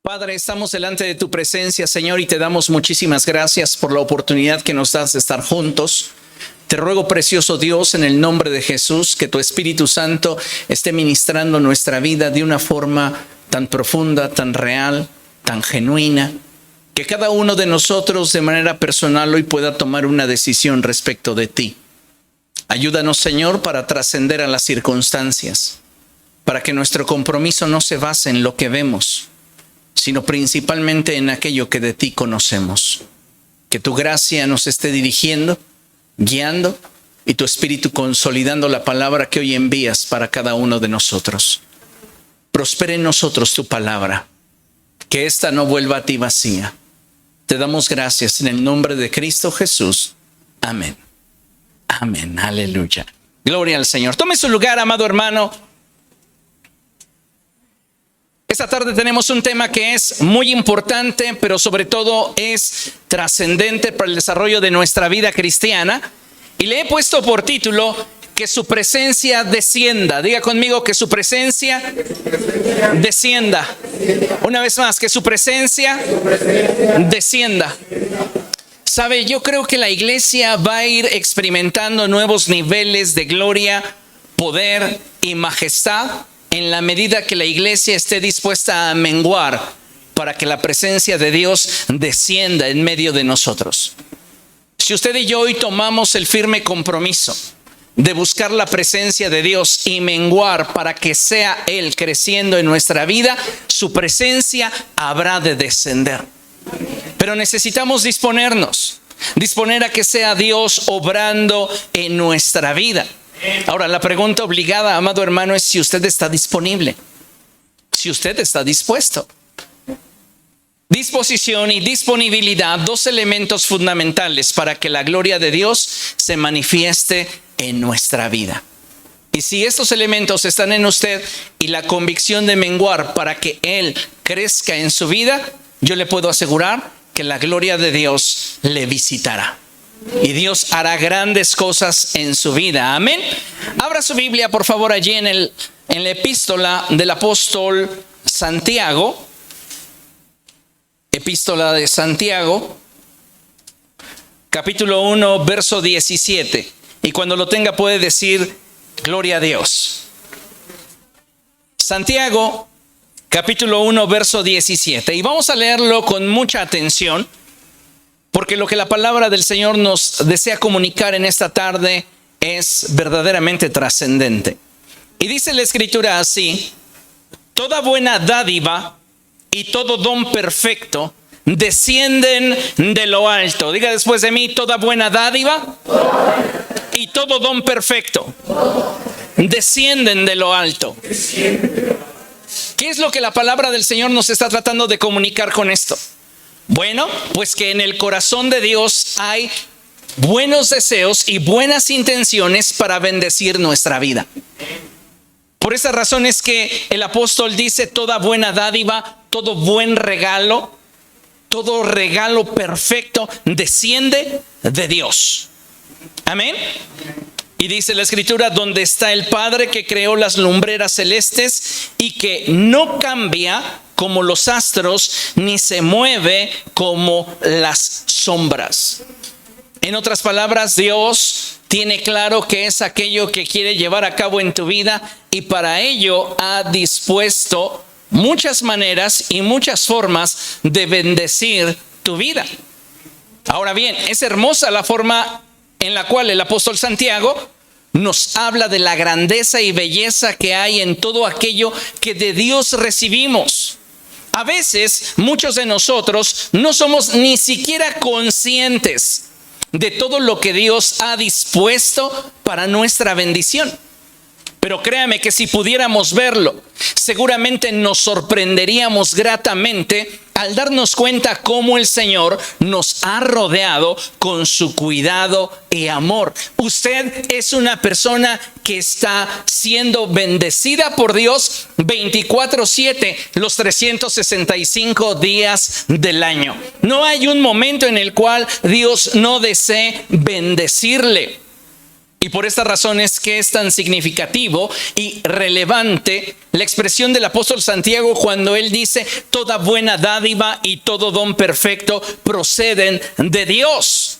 Padre, estamos delante de tu presencia, Señor, y te damos muchísimas gracias por la oportunidad que nos das de estar juntos. Te ruego, precioso Dios, en el nombre de Jesús, que tu Espíritu Santo esté ministrando nuestra vida de una forma tan profunda, tan real, tan genuina, que cada uno de nosotros de manera personal hoy pueda tomar una decisión respecto de ti. Ayúdanos, Señor, para trascender a las circunstancias, para que nuestro compromiso no se base en lo que vemos, sino principalmente en aquello que de ti conocemos. Que tu gracia nos esté dirigiendo, guiando, y tu Espíritu consolidando la palabra que hoy envías para cada uno de nosotros. Prospere en nosotros tu palabra, que ésta no vuelva a ti vacía. Te damos gracias en el nombre de Cristo Jesús. Amén. Amén. Aleluya. Gloria al Señor. Tome su lugar, amado hermano. Esta tarde tenemos un tema que es muy importante, pero sobre todo es trascendente para el desarrollo de nuestra vida cristiana. Y le he puesto por título, que su presencia descienda. Diga conmigo, que su presencia descienda. Una vez más, que su presencia descienda. Sabe, yo creo que la iglesia va a ir experimentando nuevos niveles de gloria, poder y majestad en la medida que la iglesia esté dispuesta a menguar para que la presencia de Dios descienda en medio de nosotros. Si usted y yo hoy tomamos el firme compromiso de buscar la presencia de Dios y menguar para que sea Él creciendo en nuestra vida, su presencia habrá de descender. Pero necesitamos disponer a que sea Dios obrando en nuestra vida. Ahora, la pregunta obligada, amado hermano, es si usted está disponible, si usted está dispuesto. Disposición y disponibilidad, dos elementos fundamentales para que la gloria de Dios se manifieste en nuestra vida. Y si estos elementos están en usted y la convicción de menguar para que Él crezca en su vida, yo le puedo asegurar que la gloria de Dios le visitará. Y Dios hará grandes cosas en su vida. Amén. Abra su Biblia, por favor, allí en la epístola del apóstol Santiago. Epístola de Santiago, capítulo 1, verso 17. Y cuando lo tenga puede decir, gloria a Dios. Santiago, capítulo 1, verso 17. Y vamos a leerlo con mucha atención, porque lo que la palabra del Señor nos desea comunicar en esta tarde es verdaderamente trascendente. Y dice la Escritura así: toda buena dádiva y todo don perfecto descienden de lo alto. Diga después de mí: toda buena dádiva y todo don perfecto descienden de lo alto. ¿Qué es lo que la palabra del Señor nos está tratando de comunicar con esto? Bueno, pues que en el corazón de Dios hay buenos deseos y buenas intenciones para bendecir nuestra vida. Por esa razón es que el apóstol dice: toda buena dádiva, todo buen regalo, todo regalo perfecto desciende de Dios. Amén. Y dice la Escritura: donde está el Padre que creó las lumbreras celestes y que no cambia como los astros, ni se mueve como las sombras. En otras palabras, Dios tiene claro que es aquello que quiere llevar a cabo en tu vida, y para ello ha dispuesto muchas maneras y muchas formas de bendecir tu vida. Ahora bien, es hermosa la forma en la cual el apóstol Santiago nos habla de la grandeza y belleza que hay en todo aquello que de Dios recibimos. A veces, muchos de nosotros no somos ni siquiera conscientes de todo lo que Dios ha dispuesto para nuestra bendición. Pero créame que si pudiéramos verlo, seguramente nos sorprenderíamos gratamente al darnos cuenta cómo el Señor nos ha rodeado con su cuidado y amor. Usted es una persona que está siendo bendecida por Dios 24/7, los 365 días del año. No hay un momento en el cual Dios no desee bendecirle. Y por esta razón es que es tan significativo y relevante la expresión del apóstol Santiago cuando él dice: toda buena dádiva y todo don perfecto proceden de Dios.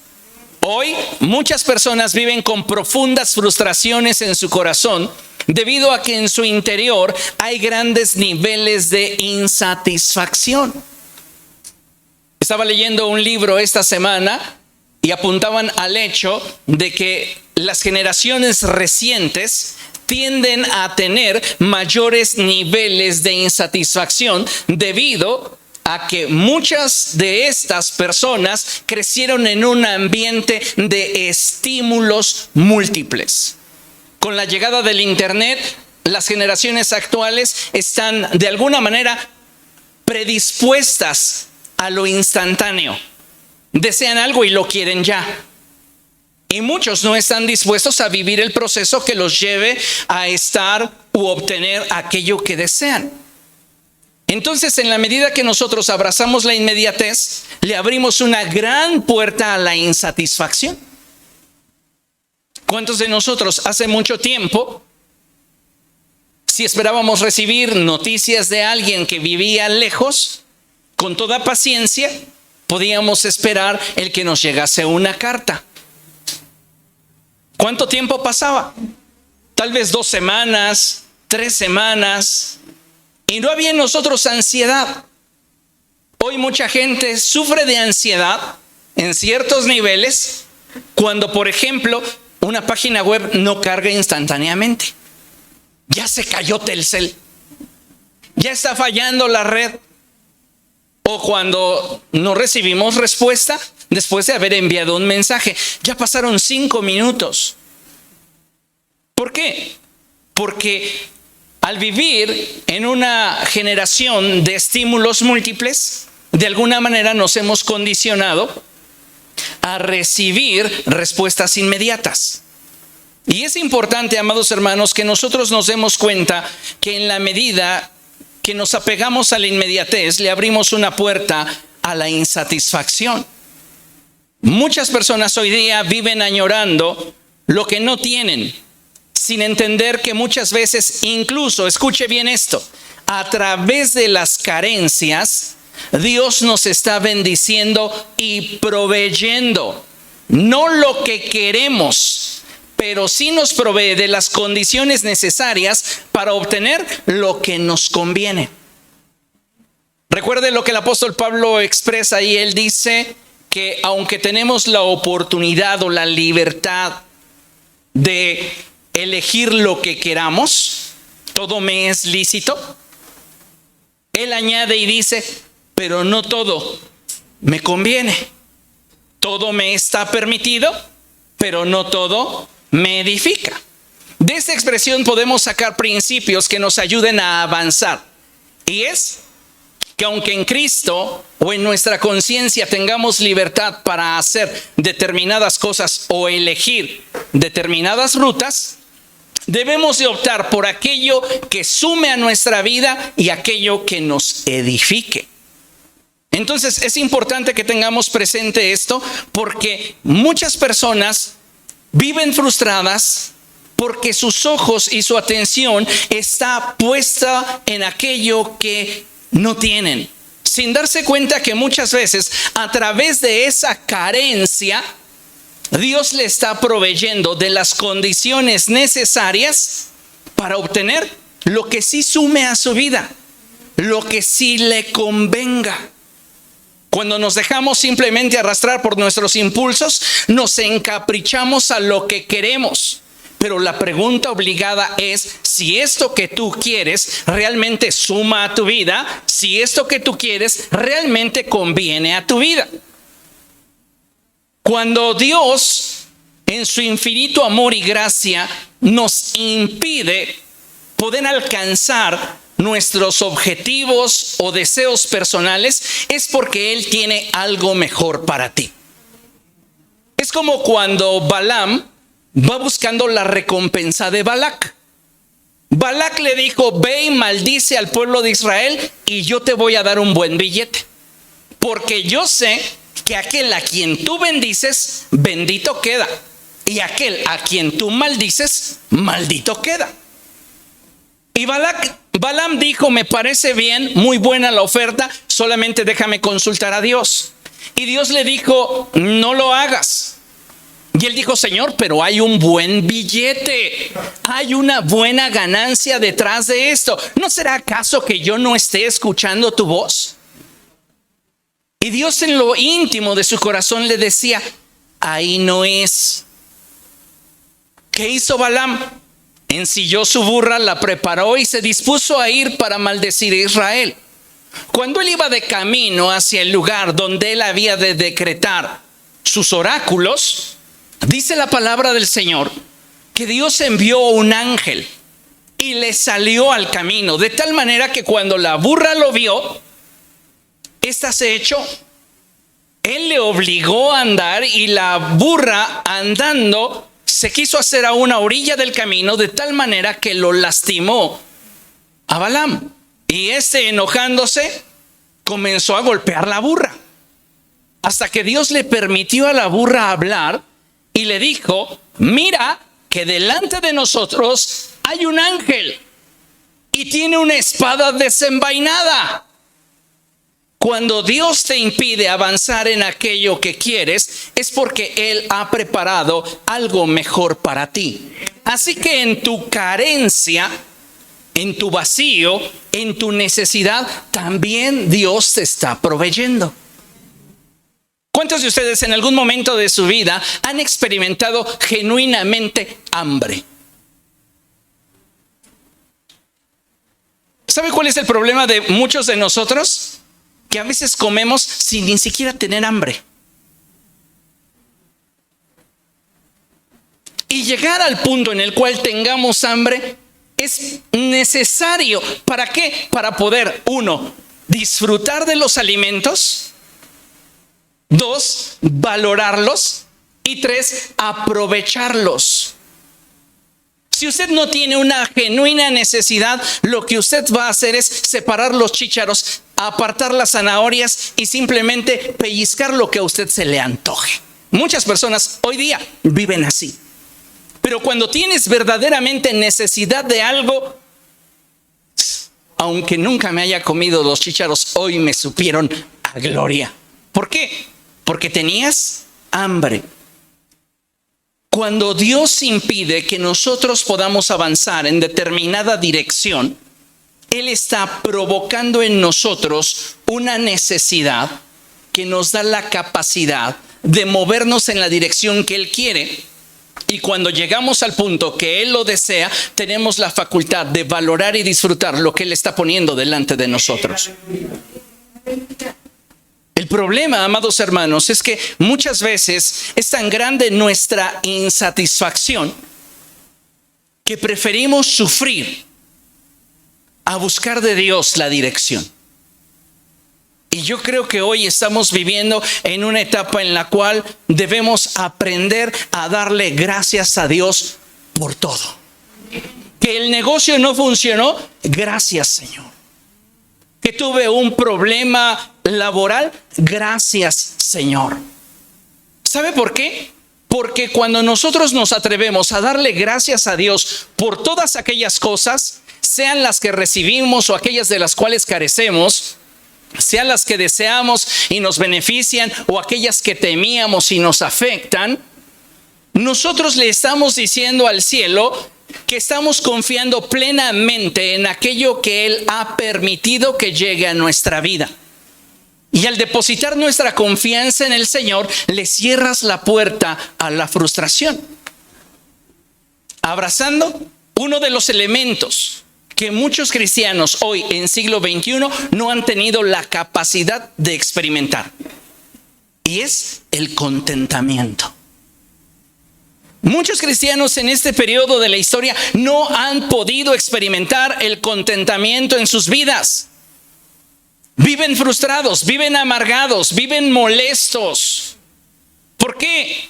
Hoy muchas personas viven con profundas frustraciones en su corazón debido a que en su interior hay grandes niveles de insatisfacción. Estaba leyendo un libro esta semana y apuntaban al hecho de que las generaciones recientes tienden a tener mayores niveles de insatisfacción debido a que muchas de estas personas crecieron en un ambiente de estímulos múltiples. Con la llegada del Internet, las generaciones actuales están de alguna manera predispuestas a lo instantáneo. Desean algo y lo quieren ya. Y muchos no están dispuestos a vivir el proceso que los lleve a estar u obtener aquello que desean. Entonces, en la medida que nosotros abrazamos la inmediatez, le abrimos una gran puerta a la insatisfacción. ¿Cuántos de nosotros hace mucho tiempo, si esperábamos recibir noticias de alguien que vivía lejos, con toda paciencia, podíamos esperar el que nos llegase una carta? ¿Cuánto tiempo pasaba? Tal vez 2 semanas, 3 semanas, y no había en nosotros ansiedad. Hoy mucha gente sufre de ansiedad en ciertos niveles cuando, por ejemplo, una página web no carga instantáneamente. Ya se cayó Telcel. Ya está fallando la red. O cuando no recibimos respuesta después de haber enviado un mensaje. Ya pasaron 5 minutos. ¿Por qué? Porque al vivir en una generación de estímulos múltiples, de alguna manera nos hemos condicionado a recibir respuestas inmediatas. Y es importante, amados hermanos, que nosotros nos demos cuenta que en la medida que nos apegamos a la inmediatez, le abrimos una puerta a la insatisfacción. Muchas personas hoy día viven añorando lo que no tienen, sin entender que muchas veces, incluso, escuche bien esto, a través de las carencias, Dios nos está bendiciendo y proveyendo, no lo que queremos, pero sí nos provee de las condiciones necesarias para obtener lo que nos conviene. Recuerde lo que el apóstol Pablo expresa ahí. Él dice que aunque tenemos la oportunidad o la libertad de elegir lo que queramos, todo me es lícito. Él añade y dice, pero no todo me conviene. Todo me está permitido, pero no todo me edifica. De esta expresión podemos sacar principios que nos ayuden a avanzar. Y es que aunque en Cristo o en nuestra conciencia tengamos libertad para hacer determinadas cosas o elegir determinadas rutas, debemos de optar por aquello que sume a nuestra vida y aquello que nos edifique. Entonces es importante que tengamos presente esto, porque muchas personas viven frustradas porque sus ojos y su atención está puesta en aquello que no tienen, sin darse cuenta que muchas veces a través de esa carencia Dios le está proveyendo de las condiciones necesarias para obtener lo que sí sume a su vida, lo que sí le convenga. Cuando nos dejamos simplemente arrastrar por nuestros impulsos, nos encaprichamos a lo que queremos. Pero la pregunta obligada es si esto que tú quieres realmente suma a tu vida, si esto que tú quieres realmente conviene a tu vida. Cuando Dios, en su infinito amor y gracia, nos impide poder alcanzar nuestros objetivos o deseos personales, es porque Él tiene algo mejor para ti. Es como cuando Balaam va buscando la recompensa de Balac. Balac le dijo, ve y maldice al pueblo de Israel y yo te voy a dar un buen billete. Porque yo sé que aquel a quien tú bendices, bendito queda. y aquel a quien tú maldices, maldito queda. Y Balaam dijo, me parece bien, muy buena la oferta, solamente déjame consultar a Dios. Y Dios le dijo, no lo hagas. Y él dijo, Señor, pero hay un buen billete, hay una buena ganancia detrás de esto. ¿No será acaso que yo no esté escuchando tu voz? Y Dios en lo íntimo de su corazón le decía, ahí no es. ¿Qué hizo Balaam? Ensilló su burra, la preparó y se dispuso a ir para maldecir a Israel. Cuando él iba de camino hacia el lugar donde él había de decretar sus oráculos, dice la palabra del Señor que Dios envió un ángel y le salió al camino, de tal manera que cuando la burra lo vio, ésta se echó. Él le obligó a andar y la burra andando se quiso hacer a una orilla del camino, de tal manera que lo lastimó a Balaam. Y enojándose, comenzó a golpear la burra, hasta que Dios le permitió a la burra hablar y le dijo, mira que delante de nosotros hay un ángel y tiene una espada desenvainada. Cuando Dios te impide avanzar en aquello que quieres, es porque Él ha preparado algo mejor para ti. Así que en tu carencia, en tu vacío, en tu necesidad, también Dios te está proveyendo. ¿Cuántos de ustedes en algún momento de su vida han experimentado genuinamente hambre? ¿Sabe cuál es el problema de muchos de nosotros? Que a veces comemos sin ni siquiera tener hambre. Y llegar al punto en el cual tengamos hambre es necesario. ¿Para qué? Para poder, 1, disfrutar de los alimentos. 2, valorarlos. Y 3, aprovecharlos. Si usted no tiene una genuina necesidad, lo que usted va a hacer es separar los chícharos, apartar las zanahorias y simplemente pellizcar lo que a usted se le antoje. Muchas personas hoy día viven así. Pero cuando tienes verdaderamente necesidad de algo, aunque nunca me haya comido los chícharos, hoy me supieron a gloria. ¿Por qué? Porque tenías hambre. Cuando Dios impide que nosotros podamos avanzar en determinada dirección, Él está provocando en nosotros una necesidad que nos da la capacidad de movernos en la dirección que Él quiere. Y cuando llegamos al punto que Él lo desea, tenemos la facultad de valorar y disfrutar lo que Él está poniendo delante de nosotros. El problema, amados hermanos, es que muchas veces es tan grande nuestra insatisfacción que preferimos sufrir a buscar de Dios la dirección. Y yo creo que hoy estamos viviendo en una etapa en la cual debemos aprender a darle gracias a Dios por todo. Que el negocio no funcionó, gracias, Señor. Que tuve un problema laboral, gracias, Señor. ¿Sabe por qué? Porque cuando nosotros nos atrevemos a darle gracias a Dios por todas aquellas cosas, sean las que recibimos o aquellas de las cuales carecemos, sean las que deseamos y nos benefician o aquellas que temíamos y nos afectan, nosotros le estamos diciendo al cielo que estamos confiando plenamente en aquello que Él ha permitido que llegue a nuestra vida. Y al depositar nuestra confianza en el Señor, le cierras la puerta a la frustración, abrazando uno de los elementos que muchos cristianos hoy en siglo XXI no han tenido la capacidad de experimentar, y es el contentamiento. Muchos cristianos en este periodo de la historia no han podido experimentar el contentamiento en sus vidas. Viven frustrados, viven amargados, viven molestos. ¿Por qué?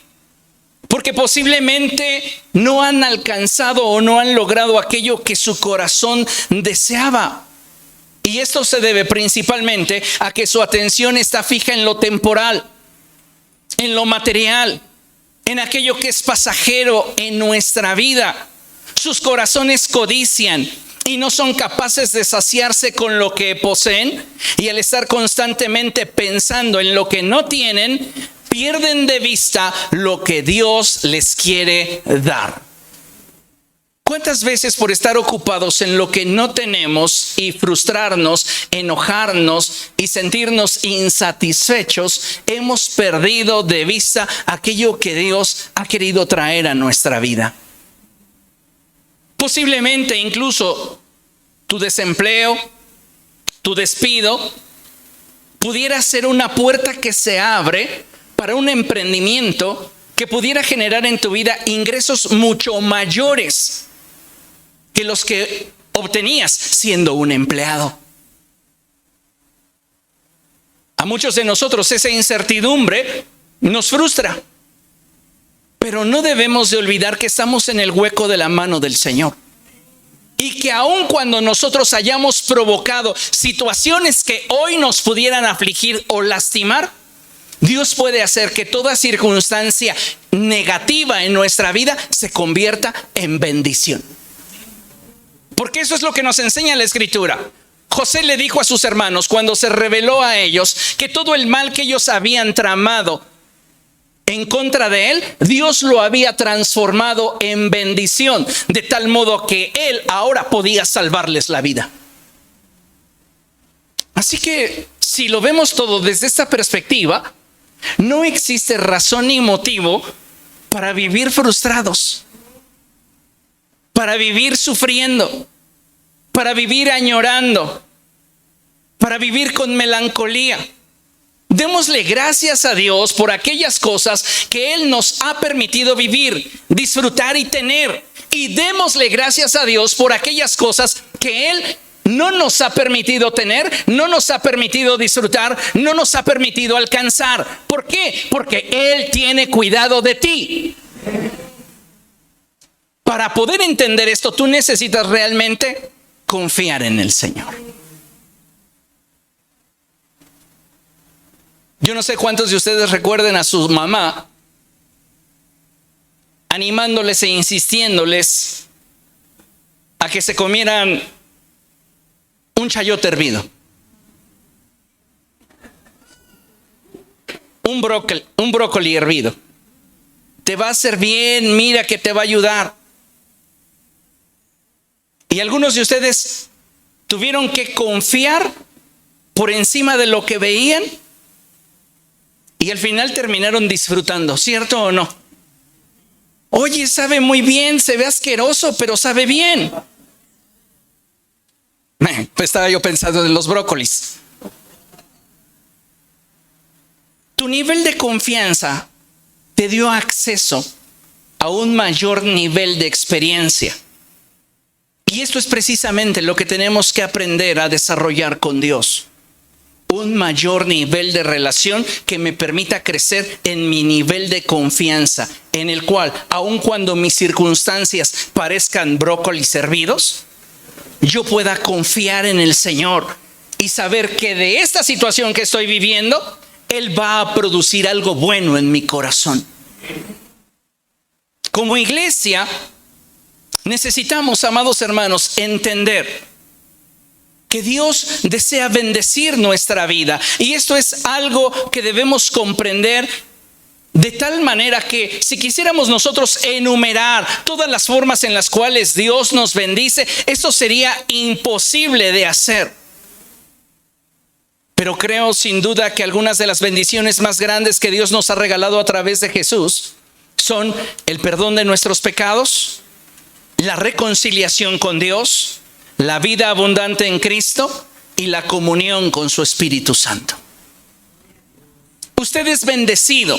Porque posiblemente no han alcanzado o no han logrado aquello que su corazón deseaba. Y esto se debe principalmente a que su atención está fija en lo temporal, en lo material, en aquello que es pasajero en nuestra vida. Sus corazones codician y no son capaces de saciarse con lo que poseen, y al estar constantemente pensando en lo que no tienen, pierden de vista lo que Dios les quiere dar. ¿Cuántas veces por estar ocupados en lo que no tenemos y frustrarnos, enojarnos y sentirnos insatisfechos, hemos perdido de vista aquello que Dios ha querido traer a nuestra vida? Posiblemente incluso tu desempleo, tu despido, pudiera ser una puerta que se abre para un emprendimiento que pudiera generar en tu vida ingresos mucho mayores que los que obtenías siendo un empleado. A muchos de nosotros esa incertidumbre nos frustra, pero no debemos de olvidar que estamos en el hueco de la mano del Señor. Y que aun cuando nosotros hayamos provocado situaciones que hoy nos pudieran afligir o lastimar, Dios puede hacer que toda circunstancia negativa en nuestra vida se convierta en bendición. Porque eso es lo que nos enseña la Escritura. José le dijo a sus hermanos cuando se reveló a ellos que todo el mal que ellos habían tramado en contra de él, Dios lo había transformado en bendición, de tal modo que él ahora podía salvarles la vida. Así que si lo vemos todo desde esta perspectiva, no existe razón ni motivo para vivir frustrados, para vivir sufriendo, para vivir añorando, para vivir con melancolía. Démosle gracias a Dios por aquellas cosas que Él nos ha permitido vivir, disfrutar y tener. Y démosle gracias a Dios por aquellas cosas que Él no nos ha permitido tener, no nos ha permitido disfrutar, no nos ha permitido alcanzar. ¿Por qué? Porque Él tiene cuidado de ti. Para poder entender esto, tú necesitas realmente confiar en el Señor. Yo no sé cuántos de ustedes recuerden a su mamá animándoles e insistiéndoles a que se comieran un chayote hervido, un brócoli hervido. Te va a hacer bien, mira que te va a ayudar. Y algunos de ustedes tuvieron que confiar por encima de lo que veían y al final terminaron disfrutando, ¿cierto o no? Oye, sabe muy bien, se ve asqueroso, pero sabe bien. Pues estaba yo pensando en los brócolis. Tu nivel de confianza te dio acceso a un mayor nivel de experiencia. Y esto es precisamente lo que tenemos que aprender a desarrollar con Dios. Un mayor nivel de relación que me permita crecer en mi nivel de confianza, en el cual, aun cuando mis circunstancias parezcan brócolis hervidos, yo pueda confiar en el Señor y saber que de esta situación que estoy viviendo, Él va a producir algo bueno en mi corazón. Como iglesia, necesitamos, amados hermanos, entender que Dios desea bendecir nuestra vida. Y esto es algo que debemos comprender de tal manera que si quisiéramos nosotros enumerar todas las formas en las cuales Dios nos bendice, esto sería imposible de hacer. Pero creo sin duda que algunas de las bendiciones más grandes que Dios nos ha regalado a través de Jesús son el perdón de nuestros pecados, la reconciliación con Dios, la vida abundante en Cristo y la comunión con su Espíritu Santo. Usted es bendecido,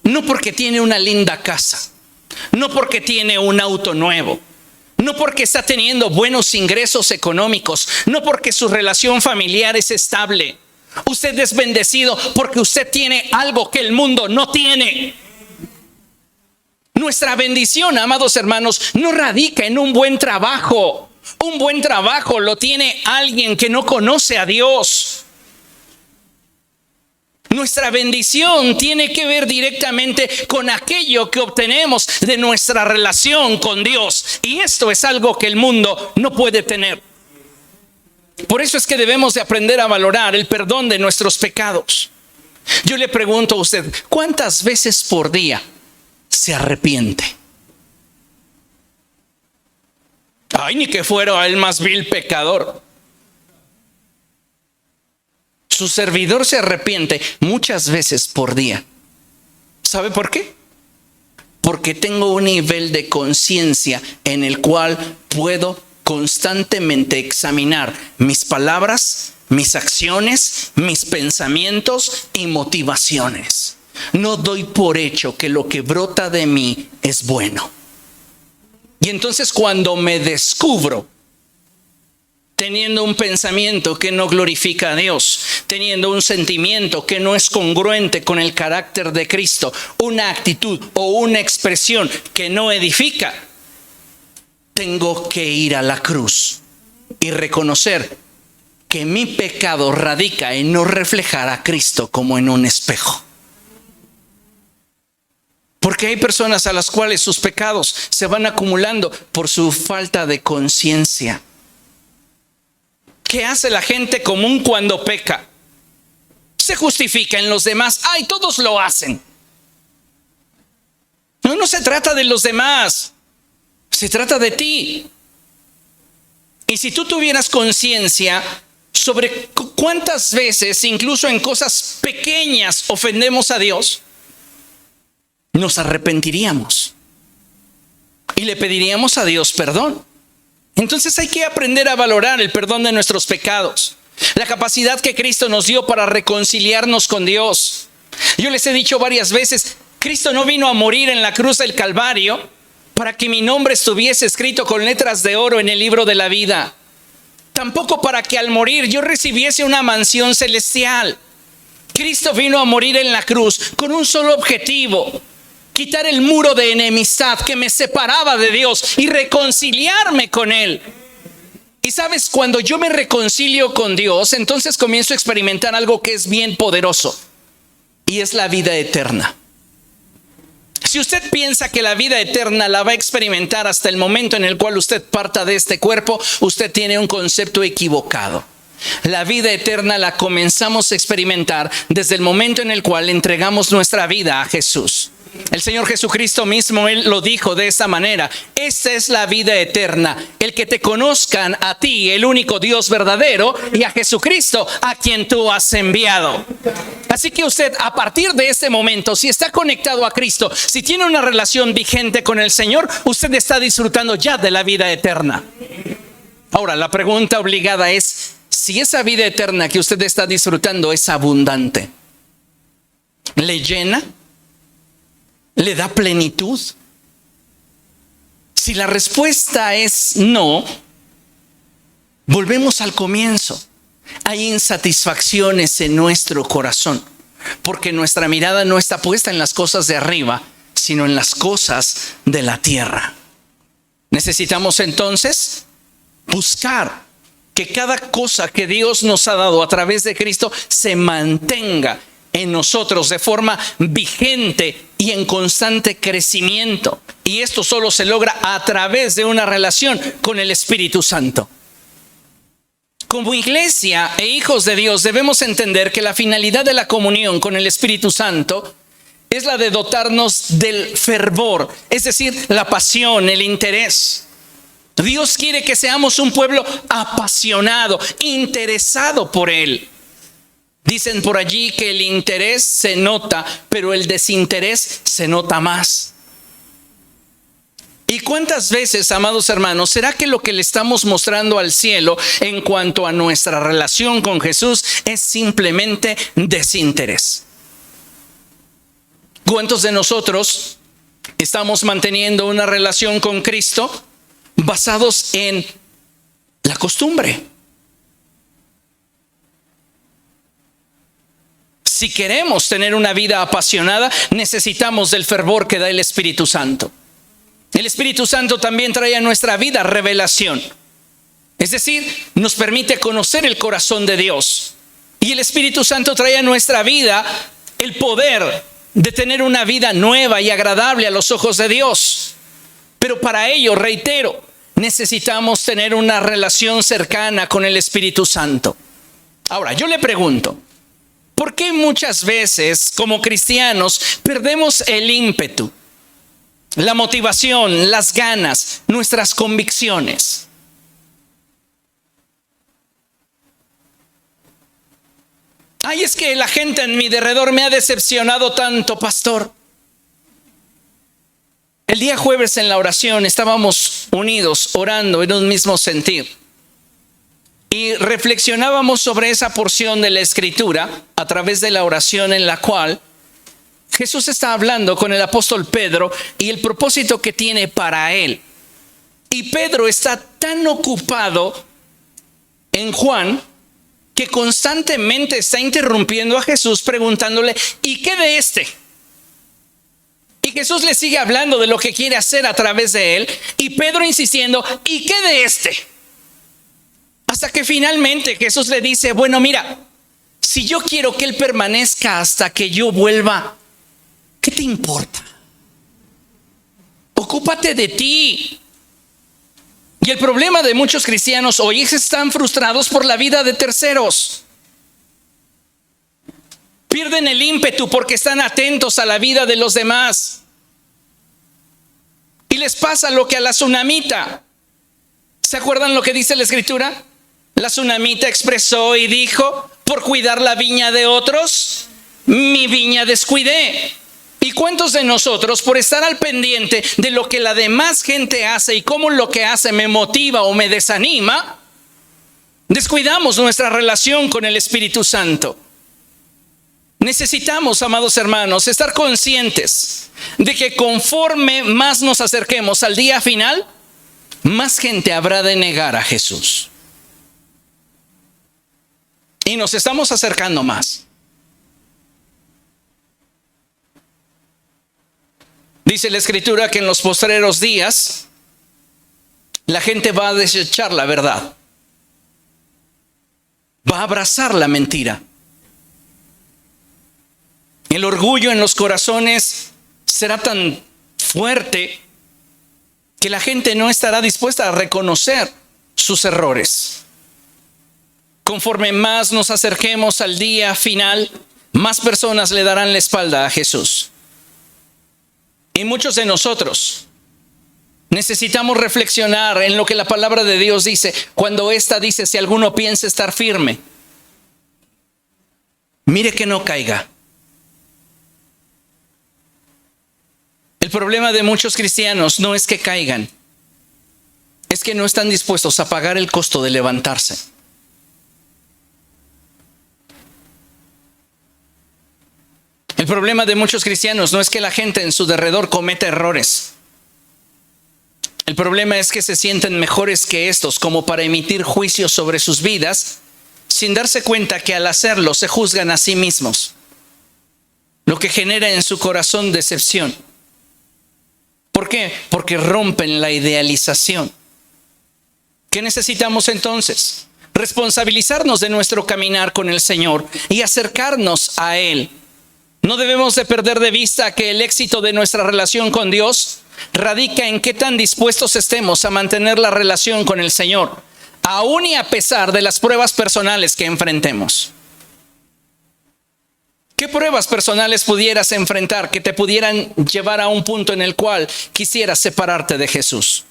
no porque tiene una linda casa, no porque tiene un auto nuevo, no porque está teniendo buenos ingresos económicos, no porque su relación familiar es estable. Usted es bendecido porque usted tiene algo que el mundo no tiene. Nuestra bendición, amados hermanos, no radica en un buen trabajo. Un buen trabajo lo tiene alguien que no conoce a Dios. Nuestra bendición tiene que ver directamente con aquello que obtenemos de nuestra relación con Dios. Y esto es algo que el mundo no puede tener. Por eso es que debemos de aprender a valorar el perdón de nuestros pecados. Yo le pregunto a usted, ¿cuántas veces por día se arrepiente? Ay, ni que fuera el más vil pecador. Su servidor se arrepiente muchas veces por día. ¿Sabe por qué? Porque tengo un nivel de conciencia en el cual puedo constantemente examinar mis palabras, mis acciones, mis pensamientos y motivaciones. No doy por hecho que lo que brota de mí es bueno. Y entonces cuando me descubro teniendo un pensamiento que no glorifica a Dios, teniendo un sentimiento que no es congruente con el carácter de Cristo, una actitud o una expresión que no edifica, tengo que ir a la cruz y reconocer que mi pecado radica en no reflejar a Cristo como en un espejo. Porque hay personas a las cuales sus pecados se van acumulando por su falta de conciencia. ¿Qué hace la gente común cuando peca? Se justifica en los demás. ¡Ay, todos lo hacen! No se trata de los demás. Se trata de ti. Y si tú tuvieras conciencia sobre cuántas veces, incluso en cosas pequeñas, ofendemos a Dios, nos arrepentiríamos y le pediríamos a Dios perdón. Entonces hay que aprender a valorar el perdón de nuestros pecados, la capacidad que Cristo nos dio para reconciliarnos con Dios. Yo les he dicho varias veces, Cristo no vino a morir en la cruz del Calvario para que mi nombre estuviese escrito con letras de oro en el libro de la vida. Tampoco para que al morir yo recibiese una mansión celestial. Cristo vino a morir en la cruz con un solo objetivo: quitar el muro de enemistad que me separaba de Dios y reconciliarme con Él. Y sabes, cuando yo me reconcilio con Dios, entonces comienzo a experimentar algo que es bien poderoso, y es la vida eterna. Si usted piensa que la vida eterna la va a experimentar hasta el momento en el cual usted parta de este cuerpo, usted tiene un concepto equivocado. La vida eterna la comenzamos a experimentar desde el momento en el cual entregamos nuestra vida a Jesús. El Señor Jesucristo mismo, Él lo dijo de esa manera: esta es la vida eterna, el que te conozcan a ti, el único Dios verdadero, y a Jesucristo, a quien tú has enviado. Así que usted, a partir de este momento, si está conectado a Cristo, si tiene una relación vigente con el Señor, usted está disfrutando ya de la vida eterna. Ahora, la pregunta obligada es: si esa vida eterna que usted está disfrutando es abundante, ¿le llena? ¿Le da plenitud? Si la respuesta es no, volvemos al comienzo. Hay insatisfacciones en nuestro corazón, porque nuestra mirada no está puesta en las cosas de arriba, sino en las cosas de la tierra. Necesitamos entonces buscar que cada cosa que Dios nos ha dado a través de Cristo se mantenga en nosotros de forma vigente y en constante crecimiento. Y esto solo se logra a través de una relación con el Espíritu Santo. Como iglesia e hijos de Dios debemos entender que la finalidad de la comunión con el Espíritu Santo es la de dotarnos del fervor, es decir, la pasión, el interés. Dios quiere que seamos un pueblo apasionado, interesado por Él. Dicen por allí que el interés se nota, pero el desinterés se nota más. ¿Y cuántas veces, amados hermanos, será que lo que le estamos mostrando al cielo en cuanto a nuestra relación con Jesús es simplemente desinterés? ¿Cuántos de nosotros estamos manteniendo una relación con Cristo basados en la costumbre? Si queremos tener una vida apasionada, necesitamos del fervor que da el Espíritu Santo. El Espíritu Santo también trae a nuestra vida revelación. Es decir, nos permite conocer el corazón de Dios. Y el Espíritu Santo trae a nuestra vida el poder de tener una vida nueva y agradable a los ojos de Dios. Pero para ello, reitero, necesitamos tener una relación cercana con el Espíritu Santo. Ahora, yo le pregunto, ¿por qué muchas veces como cristianos perdemos el ímpetu, la motivación, las ganas, nuestras convicciones? Ay, es que la gente en mi derredor me ha decepcionado tanto, pastor. El día jueves en la oración estábamos unidos, orando en un mismo sentir. Y reflexionábamos sobre esa porción de la Escritura a través de la oración en la cual Jesús está hablando con el apóstol Pedro y el propósito que tiene para él. Y Pedro está tan ocupado en Juan que constantemente está interrumpiendo a Jesús preguntándole, ¿y qué de este? Y Jesús le sigue hablando de lo que quiere hacer a través de él. Y Pedro insistiendo, ¿y qué de este? Hasta que finalmente Jesús le dice, bueno, mira, si yo quiero que él permanezca hasta que yo vuelva, ¿qué te importa? Ocúpate de ti. Y el problema de muchos cristianos hoy es que están frustrados por la vida de terceros. Pierden el ímpetu porque están atentos a la vida de los demás. Y les pasa lo que a la tsunamita. ¿Se acuerdan lo que dice la Escritura? La tsunamita expresó y dijo, por cuidar la viña de otros, mi viña descuidé. ¿Y cuántos de nosotros, por estar al pendiente de lo que la demás gente hace y cómo lo que hace me motiva o me desanima, descuidamos nuestra relación con el Espíritu Santo? Necesitamos, amados hermanos, estar conscientes de que conforme más nos acerquemos al día final, más gente habrá de negar a Jesús. Y nos estamos acercando más. Dice la Escritura que en los postreros días la gente va a desechar la verdad, va a abrazar la mentira. El orgullo en los corazones será tan fuerte que la gente no estará dispuesta a reconocer sus errores. Conforme más nos acerquemos al día final, más personas le darán la espalda a Jesús. Y muchos de nosotros necesitamos reflexionar en lo que la palabra de Dios dice. Cuando ésta dice, si alguno piensa estar firme, mire que no caiga. El problema de muchos cristianos no es que caigan, es que no están dispuestos a pagar el costo de levantarse. El problema de muchos cristianos no es que la gente en su derredor cometa errores. El problema es que se sienten mejores que estos como para emitir juicios sobre sus vidas sin darse cuenta que al hacerlo se juzgan a sí mismos, lo que genera en su corazón decepción. ¿Por qué? Porque rompen la idealización. ¿Qué necesitamos entonces? Responsabilizarnos de nuestro caminar con el Señor y acercarnos a Él. No debemos de perder de vista que el éxito de nuestra relación con Dios radica en qué tan dispuestos estemos a mantener la relación con el Señor, aún y a pesar de las pruebas personales que enfrentemos. ¿Qué pruebas personales pudieras enfrentar que te pudieran llevar a un punto en el cual quisieras separarte de Jesús?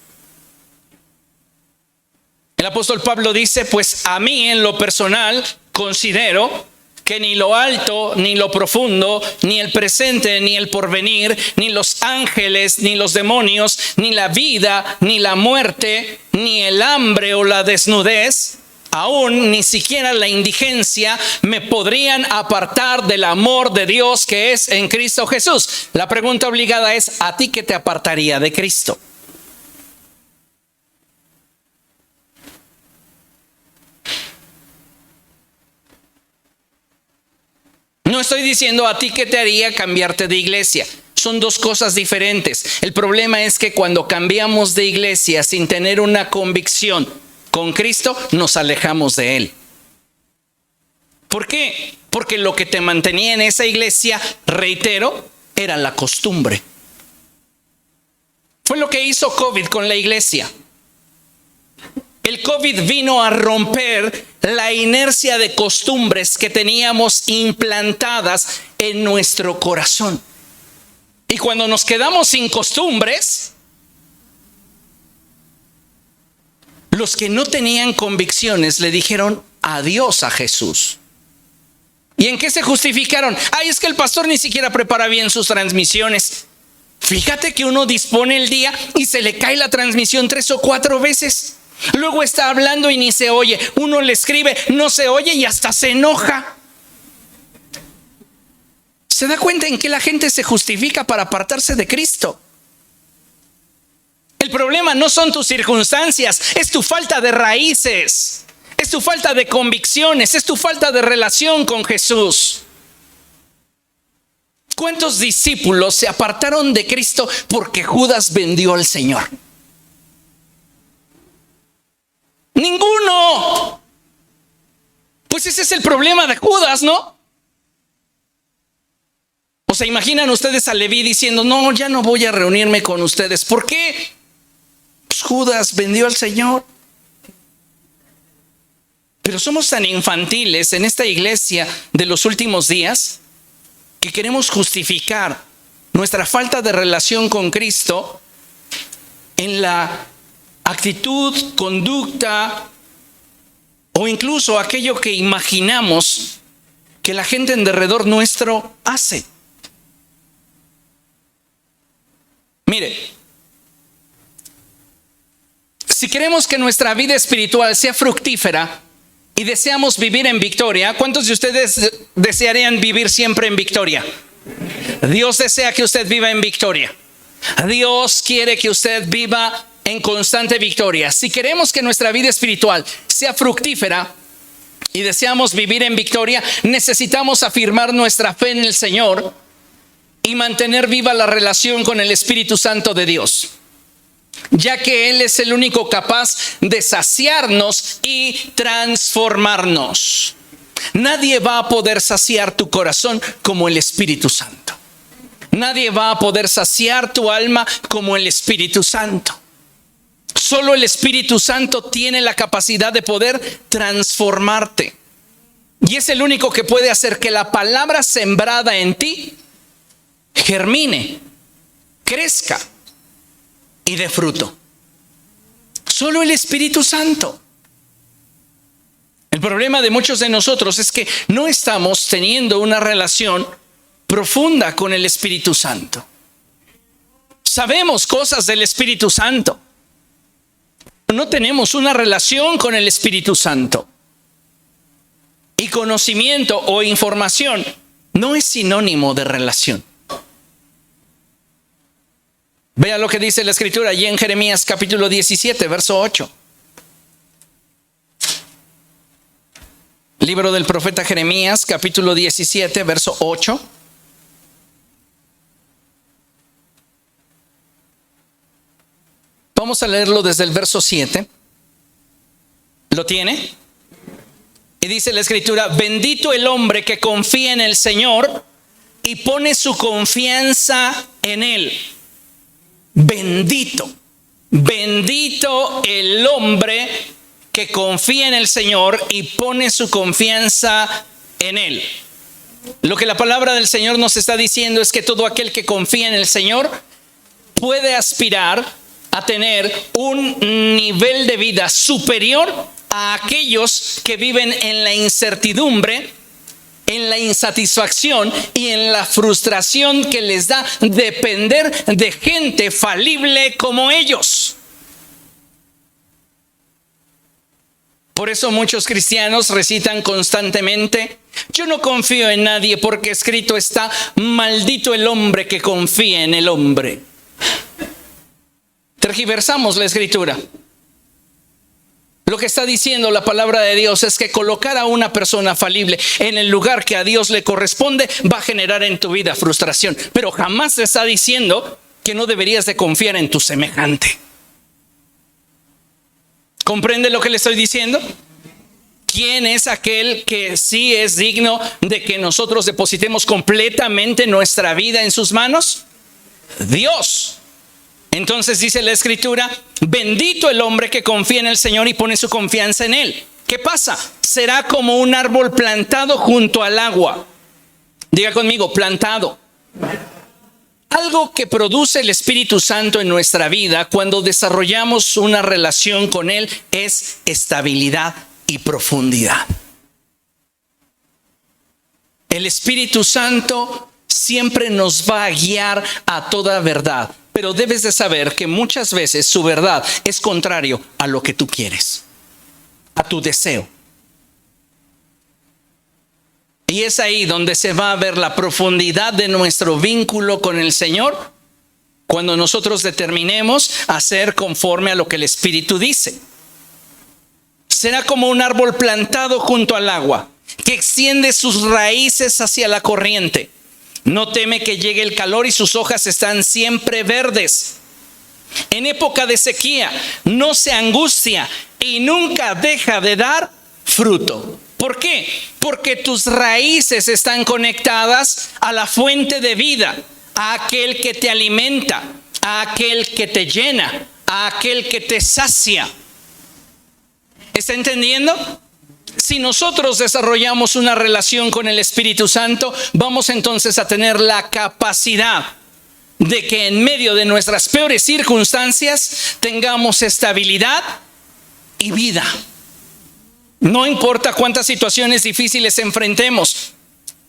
El apóstol Pablo dice, pues a mí en lo personal considero que ni lo alto, ni lo profundo, ni el presente, ni el porvenir, ni los ángeles, ni los demonios, ni la vida, ni la muerte, ni el hambre o la desnudez, aún ni siquiera la indigencia, me podrían apartar del amor de Dios que es en Cristo Jesús. La pregunta obligada es, ¿a ti qué te apartaría de Cristo? No estoy diciendo a ti qué te haría cambiarte de iglesia. Son dos cosas diferentes. El problema es que cuando cambiamos de iglesia sin tener una convicción con Cristo, nos alejamos de Él. ¿Por qué? Porque lo que te mantenía en esa iglesia, reitero, era la costumbre. Fue lo que hizo COVID con la iglesia. El COVID vino a romper la inercia de costumbres que teníamos implantadas en nuestro corazón. Y cuando nos quedamos sin costumbres, los que no tenían convicciones le dijeron adiós a Jesús. ¿Y en qué se justificaron? Ay, es que el pastor ni siquiera prepara bien sus transmisiones. Fíjate que uno dispone el día y se le cae la transmisión 3 o 4 veces. Luego está hablando y ni se oye. Uno le escribe, no se oye y hasta se enoja. ¿Se da cuenta en qué la gente se justifica para apartarse de Cristo? El problema no son tus circunstancias, es tu falta de raíces, es tu falta de convicciones, es tu falta de relación con Jesús. ¿Cuántos discípulos se apartaron de Cristo porque Judas vendió al Señor? ¡Ninguno! Pues ese es el problema de Judas, ¿no? O sea, imaginan ustedes a Leví diciendo, no, ya no voy a reunirme con ustedes. ¿Por qué? Pues Judas vendió al Señor. Pero somos tan infantiles en esta iglesia de los últimos días que queremos justificar nuestra falta de relación con Cristo en la actitud, conducta o incluso aquello que imaginamos que la gente en derredor nuestro hace. Mire, si queremos que nuestra vida espiritual sea fructífera y deseamos vivir en victoria, ¿cuántos de ustedes desearían vivir siempre en victoria? Dios desea que usted viva en victoria. Dios quiere que usted viva en constante victoria. Si queremos que nuestra vida espiritual sea fructífera y deseamos vivir en victoria, necesitamos afirmar nuestra fe en el Señor y mantener viva la relación con el Espíritu Santo de Dios, ya que Él es el único capaz de saciarnos y transformarnos. Nadie va a poder saciar tu corazón como el Espíritu Santo. Nadie va a poder saciar tu alma como el Espíritu Santo. Solo el Espíritu Santo tiene la capacidad de poder transformarte. Y es el único que puede hacer que la palabra sembrada en ti germine, crezca y dé fruto. Solo el Espíritu Santo. El problema de muchos de nosotros es que no estamos teniendo una relación profunda con el Espíritu Santo. Sabemos cosas del Espíritu Santo. No tenemos una relación con el Espíritu Santo. Y conocimiento o información no es sinónimo de relación. Vea lo que dice la Escritura allí en Jeremías capítulo 17, verso 8. Libro del profeta Jeremías capítulo 17, verso 8. Vamos a leerlo desde el verso 7. ¿Lo tiene? Y dice la Escritura, bendito el hombre que confía en el Señor y pone su confianza en Él. Bendito, bendito el hombre que confía en el Señor y pone su confianza en Él. Lo que la palabra del Señor nos está diciendo es que todo aquel que confía en el Señor puede aspirar a tener un nivel de vida superior a aquellos que viven en la incertidumbre, en la insatisfacción y en la frustración que les da depender de gente falible como ellos. Por eso muchos cristianos recitan constantemente, yo no confío en nadie porque escrito está, maldito el hombre que confía en el hombre. Tergiversamos la Escritura. Lo que está diciendo la palabra de Dios es que colocar a una persona falible en el lugar que a Dios le corresponde va a generar en tu vida frustración. Pero jamás te está diciendo que no deberías de confiar en tu semejante. ¿Comprende lo que le estoy diciendo? ¿Quién es aquel que sí es digno de que nosotros depositemos completamente nuestra vida en sus manos? Dios. Entonces dice la Escritura, bendito el hombre que confía en el Señor y pone su confianza en Él. ¿Qué pasa? Será como un árbol plantado junto al agua. Diga conmigo, plantado. Algo que produce el Espíritu Santo en nuestra vida cuando desarrollamos una relación con Él es estabilidad y profundidad. El Espíritu Santo siempre nos va a guiar a toda verdad, pero debes de saber que muchas veces su verdad es contrario a lo que tú quieres, a tu deseo. Y es ahí donde se va a ver la profundidad de nuestro vínculo con el Señor, cuando nosotros determinemos hacer conforme a lo que el Espíritu dice. Será como un árbol plantado junto al agua, que extiende sus raíces hacia la corriente. No teme que llegue el calor y sus hojas están siempre verdes. En época de sequía no se angustia y nunca deja de dar fruto. ¿Por qué? Porque tus raíces están conectadas a la fuente de vida, a aquel que te alimenta, a aquel que te llena, a aquel que te sacia. ¿Está entendiendo? Si nosotros desarrollamos una relación con el Espíritu Santo, vamos entonces a tener la capacidad de que en medio de nuestras peores circunstancias tengamos estabilidad y vida. No importa cuántas situaciones difíciles enfrentemos,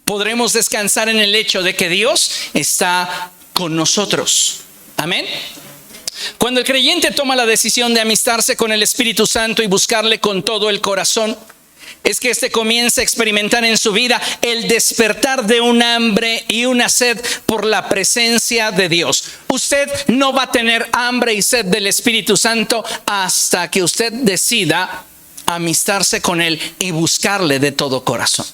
podremos descansar en el hecho de que Dios está con nosotros. Amén. Cuando el creyente toma la decisión de amistarse con el Espíritu Santo y buscarle con todo el corazón, es que éste comienza a experimentar en su vida el despertar de un hambre y una sed por la presencia de Dios. Usted no va a tener hambre y sed del Espíritu Santo hasta que usted decida amistarse con Él y buscarle de todo corazón.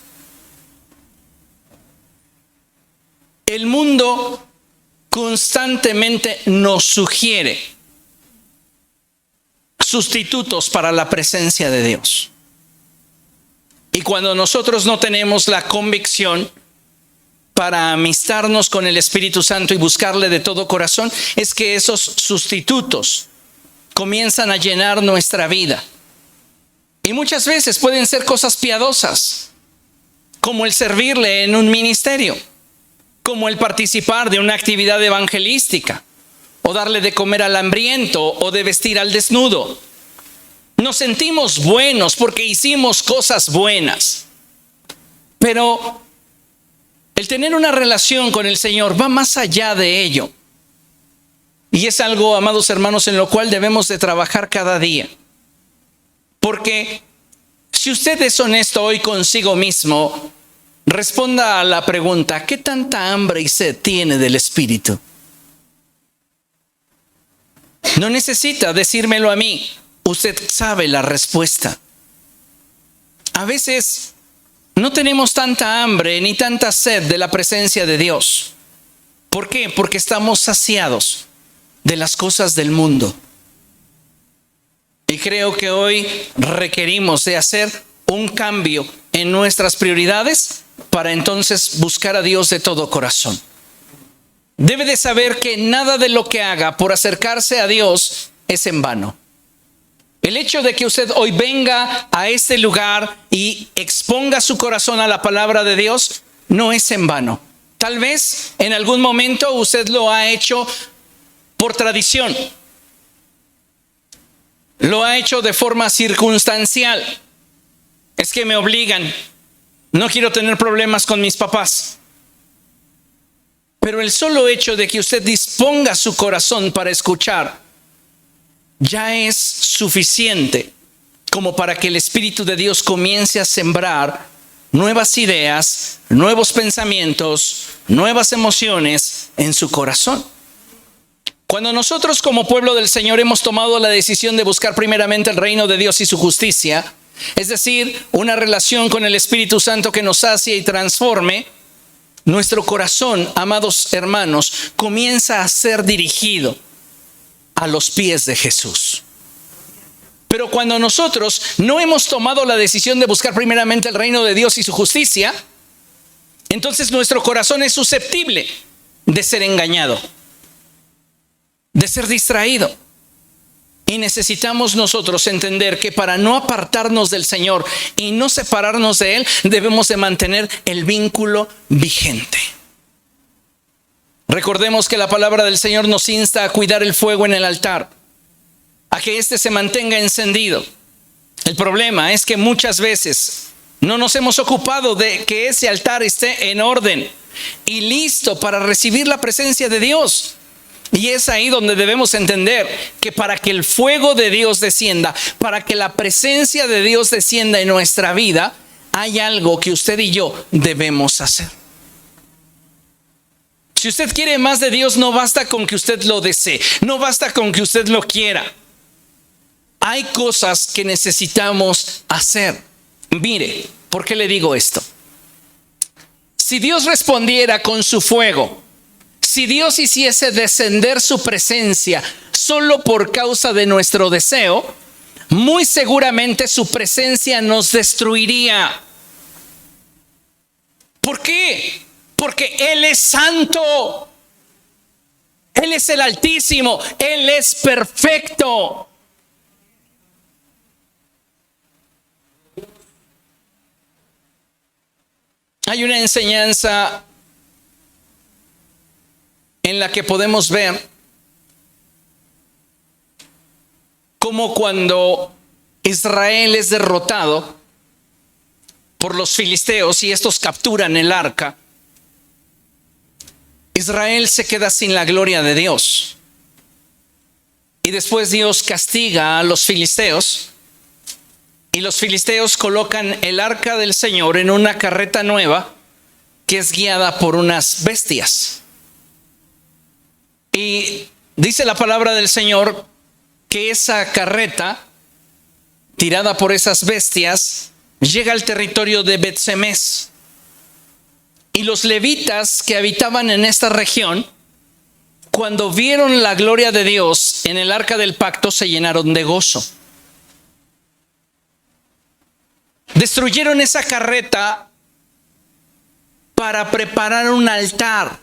El mundo constantemente nos sugiere sustitutos para la presencia de Dios. Y cuando nosotros no tenemos la convicción para amistarnos con el Espíritu Santo y buscarle de todo corazón, es que esos sustitutos comienzan a llenar nuestra vida. Y muchas veces pueden ser cosas piadosas, como el servirle en un ministerio, como el participar de una actividad evangelística, o darle de comer al hambriento, o de vestir al desnudo. Nos sentimos buenos porque hicimos cosas buenas. Pero el tener una relación con el Señor va más allá de ello. Y es algo, amados hermanos, en lo cual debemos de trabajar cada día. Porque si usted es honesto hoy consigo mismo, responda a la pregunta: ¿qué tanta hambre y sed tiene del Espíritu? No necesita decírmelo a mí. Usted sabe la respuesta. A veces no tenemos tanta hambre ni tanta sed de la presencia de Dios. ¿Por qué? Porque estamos saciados de las cosas del mundo. Y creo que hoy requerimos de hacer un cambio en nuestras prioridades para entonces buscar a Dios de todo corazón. Debe de saber que nada de lo que haga por acercarse a Dios es en vano. El hecho de que usted hoy venga a este lugar y exponga su corazón a la palabra de Dios no es en vano. Tal vez en algún momento usted lo ha hecho por tradición. Lo ha hecho de forma circunstancial. Es que me obligan. No quiero tener problemas con mis papás. Pero el solo hecho de que usted disponga su corazón para escuchar ya es suficiente como para que el Espíritu de Dios comience a sembrar nuevas ideas, nuevos pensamientos, nuevas emociones en su corazón. Cuando nosotros como pueblo del Señor hemos tomado la decisión de buscar primeramente el reino de Dios y su justicia, es decir, una relación con el Espíritu Santo que nos sacie y transforme, nuestro corazón, amados hermanos, comienza a ser dirigido a los pies de Jesús. Pero cuando nosotros no hemos tomado la decisión de buscar primeramente el reino de Dios y su justicia, entonces nuestro corazón es susceptible de ser engañado, de ser distraído. Y necesitamos nosotros entender que para no apartarnos del Señor y no separarnos de Él, debemos de mantener el vínculo vigente. Recordemos que la palabra del Señor nos insta a cuidar el fuego en el altar, a que éste se mantenga encendido. El problema es que muchas veces no nos hemos ocupado de que ese altar esté en orden y listo para recibir la presencia de Dios. Y es ahí donde debemos entender que para que el fuego de Dios descienda, para que la presencia de Dios descienda en nuestra vida, hay algo que usted y yo debemos hacer. Si usted quiere más de Dios, no basta con que usted lo desee, no basta con que usted lo quiera. Hay cosas que necesitamos hacer. Mire, ¿por qué le digo esto? Si Dios respondiera con su fuego, si Dios hiciese descender su presencia solo por causa de nuestro deseo, muy seguramente su presencia nos destruiría. ¿Por qué? Porque Él es santo. Él es el Altísimo. Él es perfecto. Hay una enseñanza en la que podemos ver cómo cuando Israel es derrotado por los filisteos y estos capturan el arca, Israel se queda sin la gloria de Dios. Y después Dios castiga a los filisteos y los filisteos colocan el arca del Señor en una carreta nueva que es guiada por unas bestias. Y dice la palabra del Señor que esa carreta, tirada por esas bestias, llega al territorio de Bet-Semes. Y los levitas que habitaban en esta región, cuando vieron la gloria de Dios en el arca del pacto, se llenaron de gozo. Destruyeron esa carreta para preparar un altar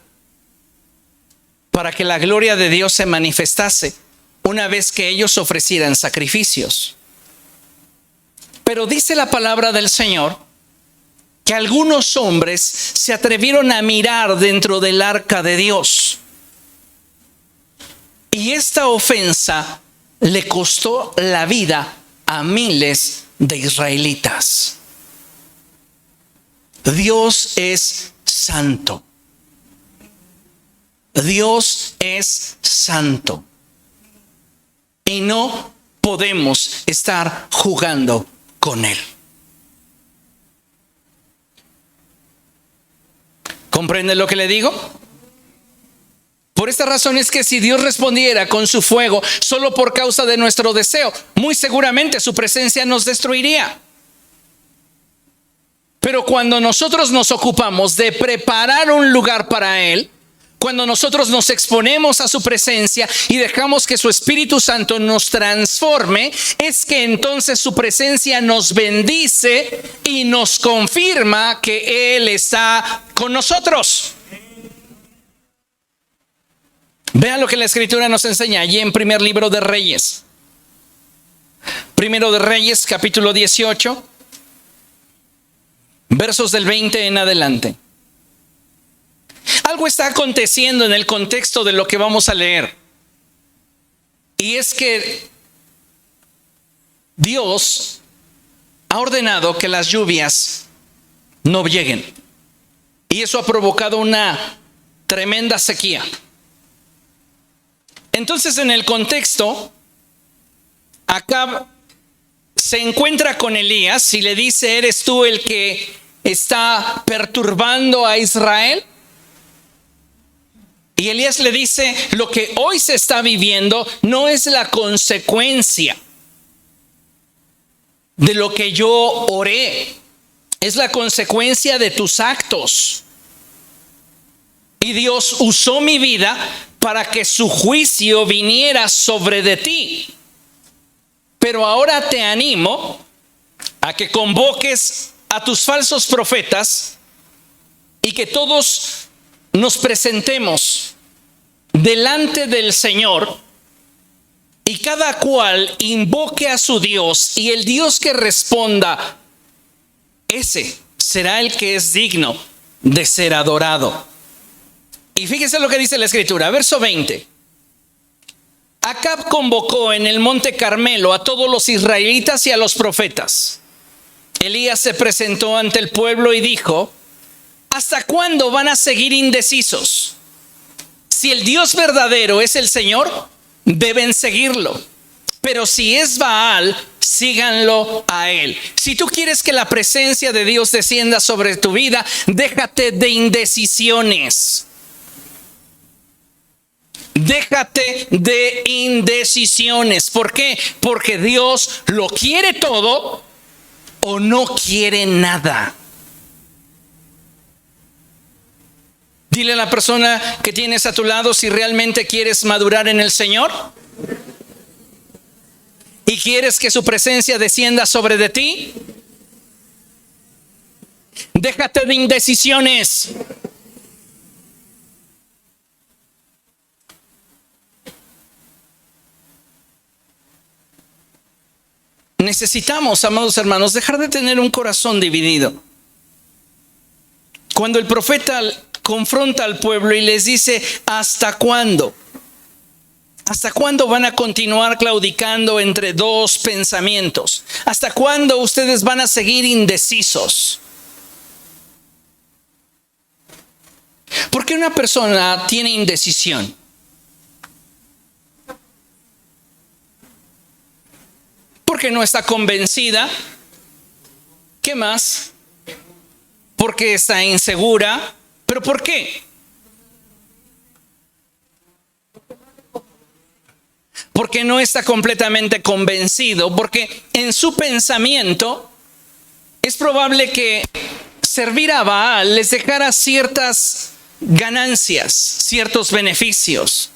para que la gloria de Dios se manifestase una vez que ellos ofrecieran sacrificios. Pero dice la palabra del Señor que algunos hombres se atrevieron a mirar dentro del arca de Dios. Y esta ofensa le costó la vida a miles de israelitas. Dios es santo. Dios es santo. Y no podemos estar jugando con Él. ¿Comprende lo que le digo? Por esta razón es que si Dios respondiera con su fuego solo por causa de nuestro deseo, muy seguramente su presencia nos destruiría. Pero cuando nosotros nos ocupamos de preparar un lugar para Él, cuando nosotros nos exponemos a su presencia y dejamos que su Espíritu Santo nos transforme, es que entonces su presencia nos bendice y nos confirma que Él está con nosotros. Vean lo que la Escritura nos enseña allí en primer libro de Reyes. Primero de Reyes, capítulo 18, versos del 20 en adelante. Algo está aconteciendo en el contexto de lo que vamos a leer. Y es que Dios ha ordenado que las lluvias no lleguen. Y eso ha provocado una tremenda sequía. Entonces, en el contexto, Acab se encuentra con Elías y le dice: ¿eres tú el que está perturbando a Israel? Y Elías le dice: lo que hoy se está viviendo no es la consecuencia de lo que yo oré, es la consecuencia de tus actos. Y Dios usó mi vida para que su juicio viniera sobre de ti. Pero ahora te animo a que convoques a tus falsos profetas y que todos nos presentemos delante del Señor y cada cual invoque a su Dios, y el Dios que responda, ese será el que es digno de ser adorado. Y fíjese lo que dice la Escritura, verso 20. Acab convocó en el monte Carmelo a todos los israelitas y a los profetas. Elías se presentó ante el pueblo y dijo: ¿hasta cuándo van a seguir indecisos? Si el Dios verdadero es el Señor, deben seguirlo. Pero si es Baal, síganlo a él. Si tú quieres que la presencia de Dios descienda sobre tu vida, déjate de indecisiones. Déjate de indecisiones. ¿Por qué? Porque Dios lo quiere todo o no quiere nada. Dile a la persona que tienes a tu lado, si realmente quieres madurar en el Señor y quieres que su presencia descienda sobre de ti, déjate de indecisiones. Necesitamos, amados hermanos, dejar de tener un corazón dividido. Cuando el profeta confronta al pueblo y les dice: ¿hasta cuándo? ¿Hasta cuándo van a continuar claudicando entre dos pensamientos? ¿Hasta cuándo ustedes van a seguir indecisos? ¿Por qué una persona tiene indecisión? Porque no está convencida. ¿Qué más? Porque está insegura. ¿Pero por qué? Porque no está completamente convencido, porque en su pensamiento es probable que servir a Baal les dejara ciertas ganancias, ciertos beneficios.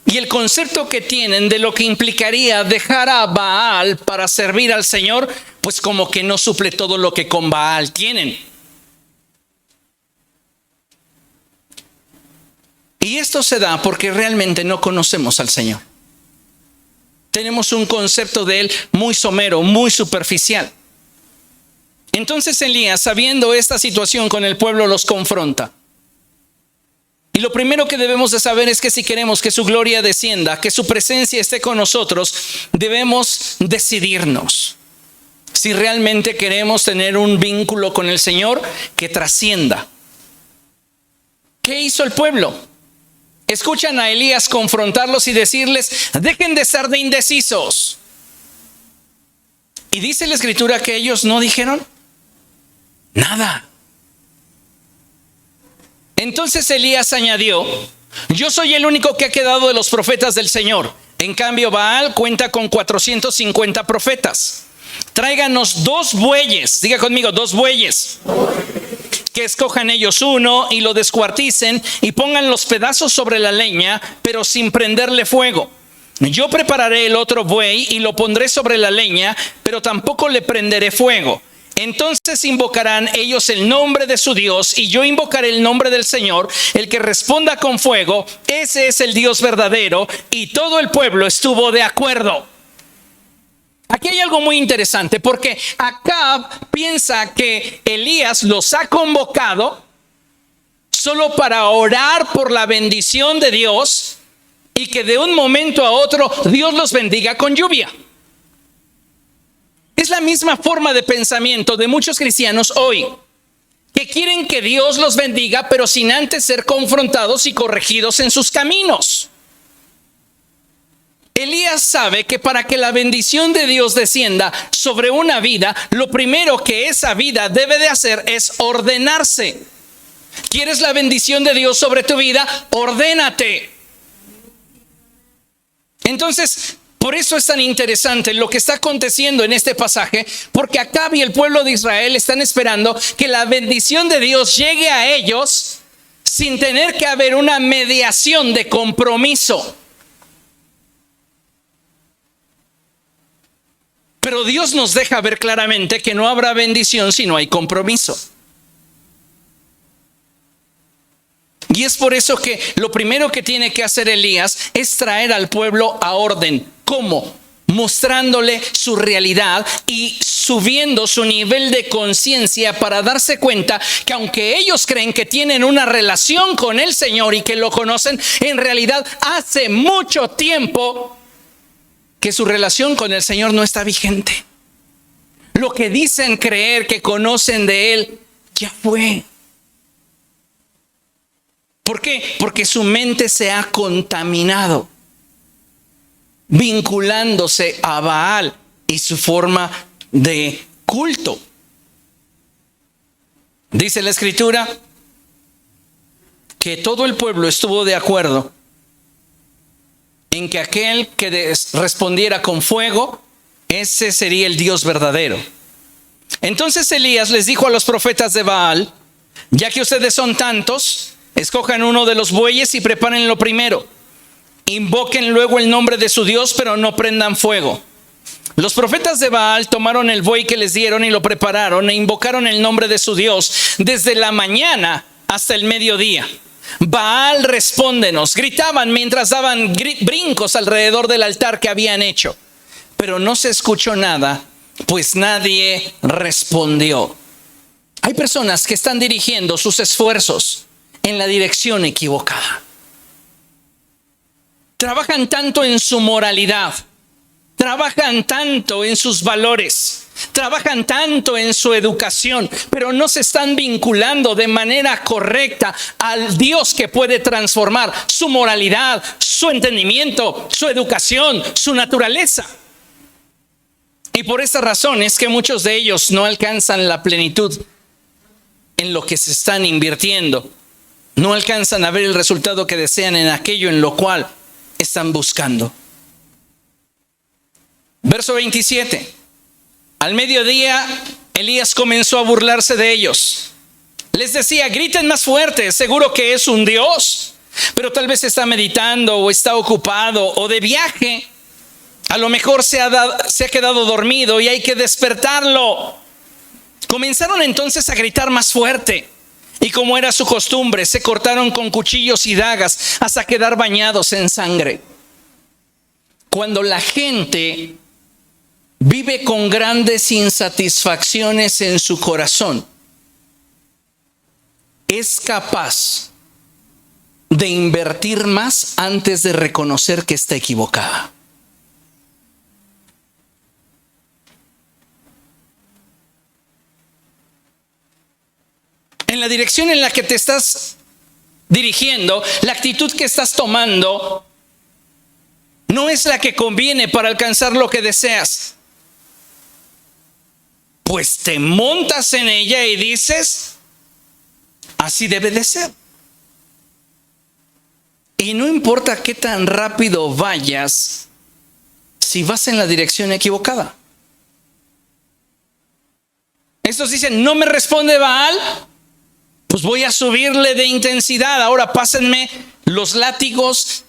Y el concepto que tienen de lo que implicaría dejar a Baal para servir al Señor, pues como que no suple todo lo que con Baal tienen. Y esto se da porque realmente no conocemos al Señor. Tenemos un concepto de Él muy somero, muy superficial. Entonces Elías, sabiendo esta situación con el pueblo, los confronta. Y lo primero que debemos de saber es que si queremos que su gloria descienda, que su presencia esté con nosotros, debemos decidirnos. Si realmente queremos tener un vínculo con el Señor que trascienda. ¿Qué hizo el pueblo? Escuchan a Elías confrontarlos y decirles: dejen de ser de indecisos. Y dice la Escritura que ellos no dijeron nada. Entonces Elías añadió: yo soy el único que ha quedado de los profetas del Señor. En cambio, Baal cuenta con 450 profetas. Tráiganos 2 bueyes. Diga conmigo, 2 bueyes. Que escojan ellos uno y lo descuarticen y pongan los pedazos sobre la leña, pero sin prenderle fuego. Yo prepararé el otro buey y lo pondré sobre la leña, pero tampoco le prenderé fuego. Entonces invocarán ellos el nombre de su Dios y yo invocaré el nombre del Señor. El que responda con fuego, ese es el Dios verdadero. Y todo el pueblo estuvo de acuerdo. Aquí hay algo muy interesante, porque Acab piensa que Elías los ha convocado solo para orar por la bendición de Dios y que de un momento a otro Dios los bendiga con lluvia. Es la misma forma de pensamiento de muchos cristianos hoy, que quieren que Dios los bendiga, pero sin antes ser confrontados y corregidos en sus caminos. Elías sabe que para que la bendición de Dios descienda sobre una vida, lo primero que esa vida debe de hacer es ordenarse. ¿Quieres la bendición de Dios sobre tu vida? Ordénate. Entonces, por eso es tan interesante lo que está aconteciendo en este pasaje, porque Acab y el pueblo de Israel están esperando que la bendición de Dios llegue a ellos sin tener que haber una mediación de compromiso. Pero Dios nos deja ver claramente que no habrá bendición si no hay compromiso. Y es por eso que lo primero que tiene que hacer Elías es traer al pueblo a orden. ¿Cómo? Mostrándole su realidad y subiendo su nivel de conciencia para darse cuenta que aunque ellos creen que tienen una relación con el Señor y que lo conocen, en realidad hace mucho tiempo que su relación con el Señor no está vigente. Lo que dicen creer que conocen de Él ya fue. ¿Por qué? Porque su mente se ha contaminado, vinculándose a Baal y su forma de culto. Dice la Escritura que todo el pueblo estuvo de acuerdo en que aquel que respondiera con fuego, ese sería el Dios verdadero. Entonces Elías les dijo a los profetas de Baal: ya que ustedes son tantos, escojan uno de los bueyes y prepárenlo primero. Invoquen luego el nombre de su Dios, pero no prendan fuego. Los profetas de Baal tomaron el buey que les dieron y lo prepararon e invocaron el nombre de su Dios desde la mañana hasta el mediodía. Baal, respóndenos, gritaban mientras daban brincos alrededor del altar que habían hecho. Pero no se escuchó nada, pues nadie respondió. Hay personas que están dirigiendo sus esfuerzos en la dirección equivocada. Trabajan tanto en su moralidad, trabajan tanto en sus valores, trabajan tanto en su educación, pero no se están vinculando de manera correcta al Dios que puede transformar su moralidad, su entendimiento, su educación, su naturaleza. Y por esa razón es que muchos de ellos no alcanzan la plenitud en lo que se están invirtiendo. No alcanzan a ver el resultado que desean en aquello en lo cual están buscando. Verso 27. Al mediodía, Elías comenzó a burlarse de ellos. Les decía: griten más fuerte, seguro que es un Dios, pero tal vez está meditando o está ocupado o de viaje. A lo mejor se ha quedado dormido y hay que despertarlo. Comenzaron entonces a gritar más fuerte. Y como era su costumbre, se cortaron con cuchillos y dagas hasta quedar bañados en sangre. Cuando la gente vive con grandes insatisfacciones en su corazón, es capaz de invertir más antes de reconocer que está equivocada. En la dirección en la que te estás dirigiendo, la actitud que estás tomando no es la que conviene para alcanzar lo que deseas. Pues te montas en ella y dices: así debe de ser. Y no importa qué tan rápido vayas, si vas en la dirección equivocada. Estos dicen: no me responde Baal, pues voy a subirle de intensidad. Ahora pásenme los látigos,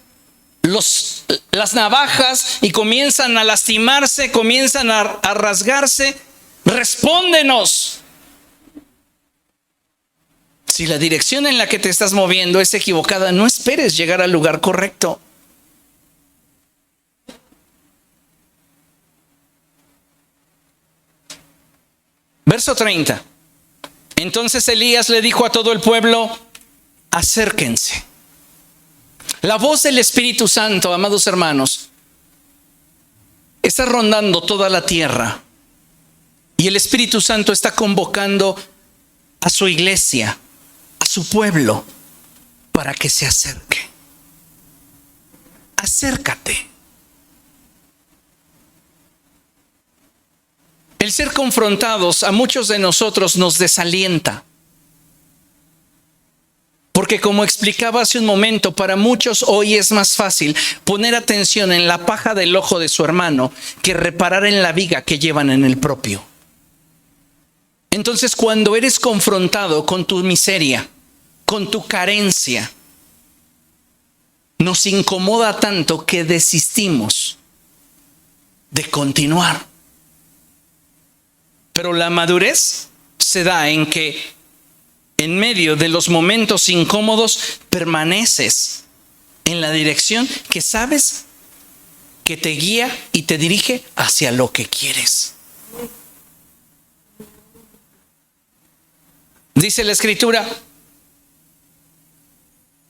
las navajas, y comienzan a lastimarse, comienzan a rasgarse. Respóndenos. Si la dirección en la que te estás moviendo es equivocada, no esperes llegar al lugar correcto. Verso 30. Entonces Elías le dijo a todo el pueblo: acérquense. La voz del Espíritu Santo, amados hermanos, está rondando toda la tierra. Y el Espíritu Santo está convocando a su iglesia, a su pueblo, para que se acerque. Acércate. El ser confrontados a muchos de nosotros nos desalienta. Porque, como explicaba hace un momento, para muchos hoy es más fácil poner atención en la paja del ojo de su hermano que reparar en la viga que llevan en el propio. Entonces, cuando eres confrontado con tu miseria, con tu carencia, nos incomoda tanto que desistimos de continuar. Pero la madurez se da en que en medio de los momentos incómodos permaneces en la dirección que sabes que te guía y te dirige hacia lo que quieres. Dice la Escritura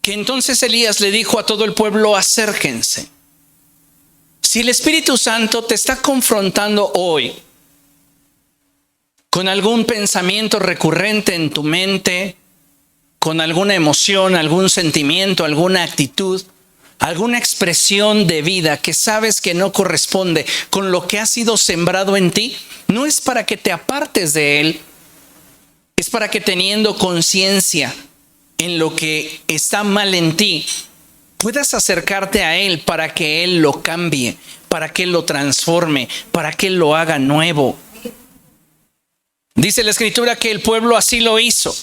que entonces Elías le dijo a todo el pueblo: acérquense. Si el Espíritu Santo te está confrontando hoy con algún pensamiento recurrente en tu mente, con alguna emoción, algún sentimiento, alguna actitud, alguna expresión de vida que sabes que no corresponde con lo que ha sido sembrado en ti, no es para que te apartes de él, es para que, teniendo conciencia en lo que está mal en ti, puedas acercarte a él para que él lo cambie, para que él lo transforme, para que él lo haga nuevo. Dice la Escritura que el pueblo así lo hizo.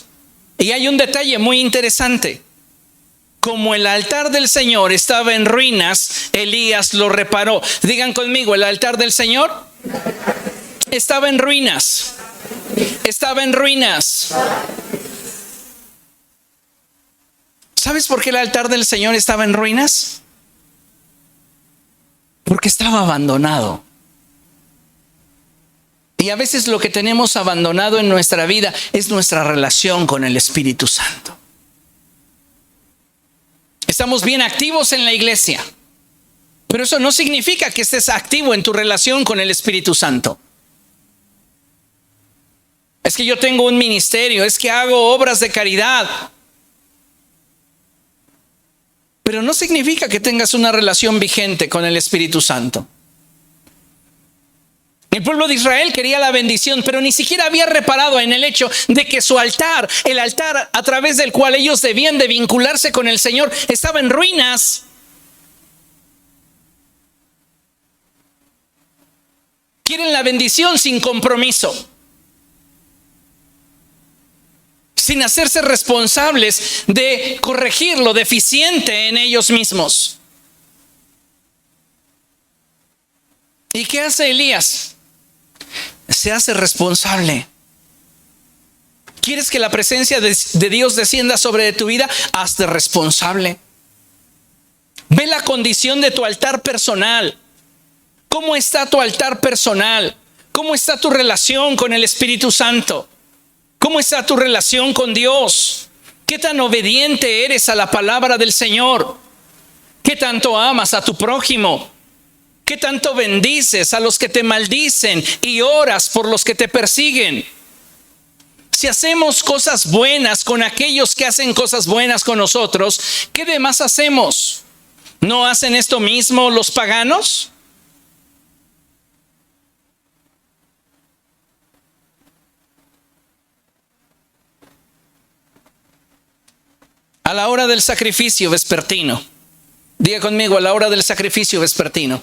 Y hay un detalle muy interesante. Como el altar del Señor estaba en ruinas, Elías lo reparó. Digan conmigo: el altar del Señor estaba en ruinas. Estaba en ruinas. ¿Sabes por qué el altar del Señor estaba en ruinas? Porque estaba abandonado. Y a veces lo que tenemos abandonado en nuestra vida es nuestra relación con el Espíritu Santo. Estamos bien activos en la iglesia, pero eso no significa que estés activo en tu relación con el Espíritu Santo. Es que yo tengo un ministerio, es que hago obras de caridad, pero no significa que tengas una relación vigente con el Espíritu Santo. El pueblo de Israel quería la bendición, pero ni siquiera había reparado en el hecho de que su altar, el altar a través del cual ellos debían de vincularse con el Señor, estaba en ruinas. Quieren la bendición sin compromiso, sin hacerse responsables de corregir lo deficiente en ellos mismos. ¿Y qué hace Elías? Se hace responsable. ¿Quieres que la presencia de Dios descienda sobre tu vida? Hazte responsable. Ve la condición de tu altar personal. ¿Cómo está tu altar personal? ¿Cómo está tu relación con el Espíritu Santo? ¿Cómo está tu relación con Dios? ¿Qué tan obediente eres a la palabra del Señor? ¿Qué tanto amas a tu prójimo? ¿Qué tanto bendices a los que te maldicen y oras por los que te persiguen? Si hacemos cosas buenas con aquellos que hacen cosas buenas con nosotros, ¿qué demás hacemos? ¿No hacen esto mismo los paganos? A la hora del sacrificio vespertino. Diga conmigo: a la hora del sacrificio vespertino.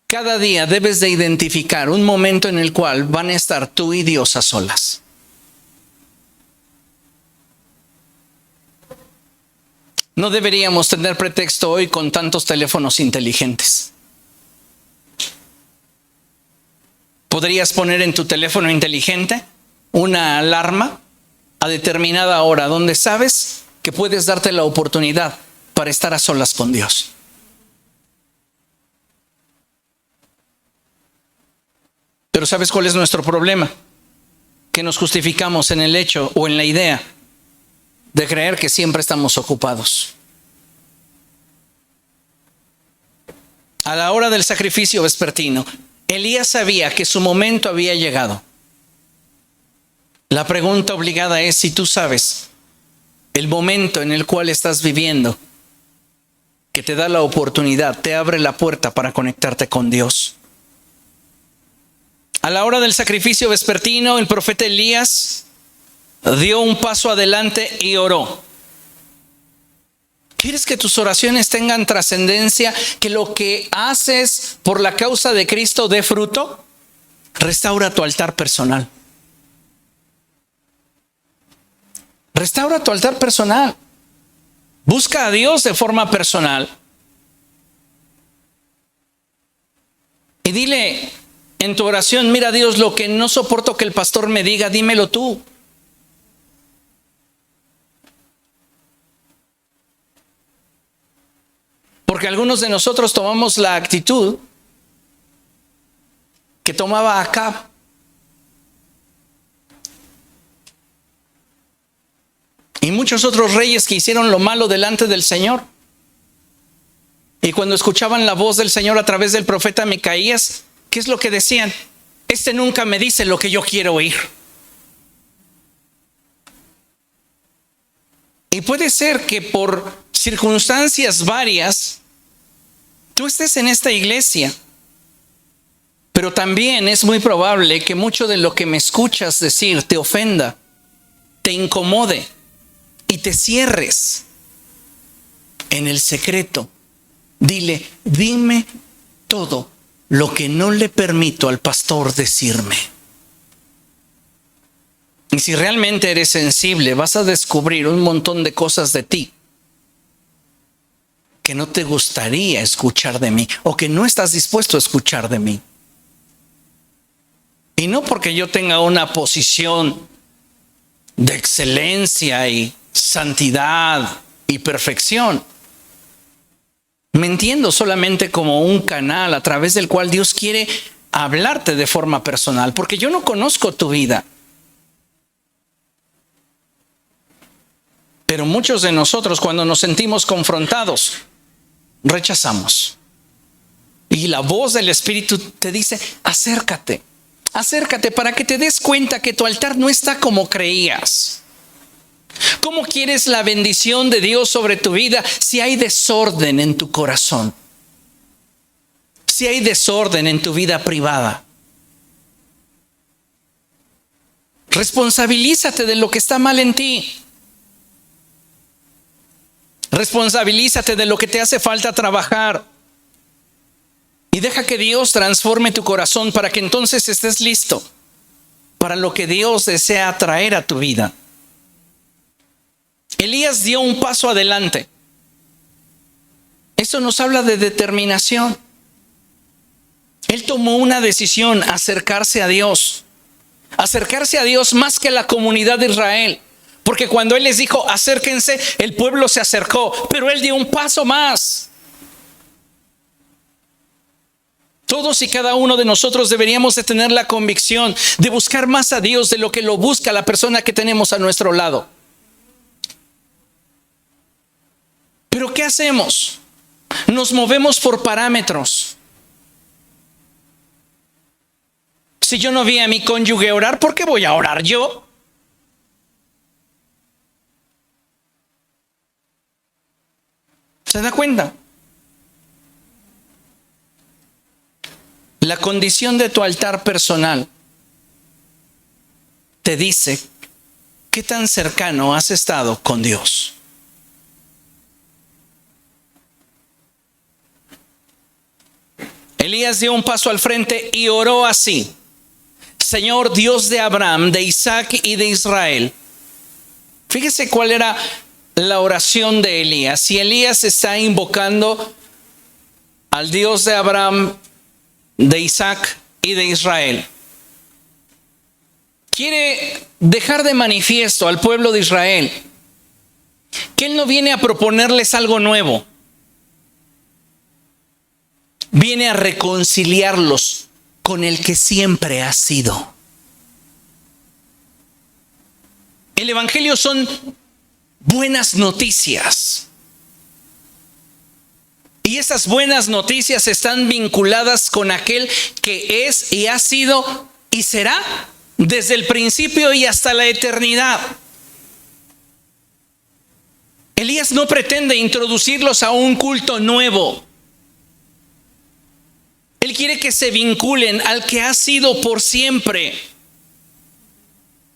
Cada día debes de identificar un momento en el cual van a estar tú y Dios a solas. No deberíamos tener pretexto hoy con tantos teléfonos inteligentes. ¿Podrías poner en tu teléfono inteligente una alarma a determinada hora donde sabes que puedes darte la oportunidad para estar a solas con Dios? Pero ¿sabes cuál es nuestro problema? Que nos justificamos en el hecho o en la idea de creer que siempre estamos ocupados. A la hora del sacrificio vespertino, Elías sabía que su momento había llegado. La pregunta obligada es si tú sabes el momento en el cual estás viviendo, que te da la oportunidad, te abre la puerta para conectarte con Dios. A la hora del sacrificio vespertino, el profeta Elías dio un paso adelante y oró. ¿Quieres que tus oraciones tengan trascendencia, que lo que haces por la causa de Cristo dé fruto? Restaura tu altar personal. Restaura tu altar personal. Busca a Dios de forma personal. dile en tu oración: mira, Dios, lo que no soporto que el pastor me diga, dímelo tú. Porque algunos de nosotros tomamos la actitud que tomaba Acab. Y muchos otros reyes que hicieron lo malo delante del Señor. Y cuando escuchaban la voz del Señor a través del profeta Micaías, ¿qué es lo que decían? Este nunca me dice lo que yo quiero oír. Y puede ser que por circunstancias varias tú estés en esta iglesia, pero también es muy probable que mucho de lo que me escuchas decir te ofenda, te incomode y te cierres en el secreto. Dile: dime todo lo que no le permito al pastor decirme. Y si realmente eres sensible, vas a descubrir un montón de cosas de ti que no te gustaría escuchar de mí, o que no estás dispuesto a escuchar de mí. Y no porque yo tenga una posición de excelencia y santidad y perfección. Me entiendo solamente como un canal a través del cual Dios quiere hablarte de forma personal, porque yo no conozco tu vida. Pero muchos de nosotros, cuando nos sentimos confrontados, rechazamos. Y la voz del Espíritu te dice: acércate, acércate para que te des cuenta que tu altar no está como creías. ¿Cómo quieres la bendición de Dios sobre tu vida si hay desorden en tu corazón? Si hay desorden en tu vida privada. Responsabilízate de lo que está mal en ti. Responsabilízate de lo que te hace falta trabajar. Y deja que Dios transforme tu corazón para que entonces estés listo para lo que Dios desea traer a tu vida. Elías dio un paso adelante. Eso nos habla de determinación. Él tomó una decisión: acercarse a Dios. Acercarse a Dios más que la comunidad de Israel. Porque cuando Él les dijo: acérquense, el pueblo se acercó, pero Él dio un paso más. Todos y cada uno de nosotros deberíamos de tener la convicción de buscar más a Dios de lo que lo busca la persona que tenemos a nuestro lado. Pero ¿qué hacemos? Nos movemos por parámetros. Si yo no vi a mi cónyuge orar, ¿por qué voy a orar yo? ¿Se da cuenta? La condición de tu altar personal te dice qué tan cercano has estado con Dios. Elías dio un paso al frente y oró así: Señor Dios de Abraham, de Isaac y de Israel. Fíjese cuál era la oración de Elías. Si Elías está invocando al Dios de Abraham, de Isaac y de Israel, quiere dejar de manifiesto al pueblo de Israel que Él no viene a proponerles algo nuevo. Viene a reconciliarlos con el que siempre ha sido. El evangelio son buenas noticias. Y esas buenas noticias están vinculadas con aquel que es y ha sido y será desde el principio y hasta la eternidad. Elías no pretende introducirlos a un culto nuevo. Él quiere que se vinculen al que ha sido por siempre.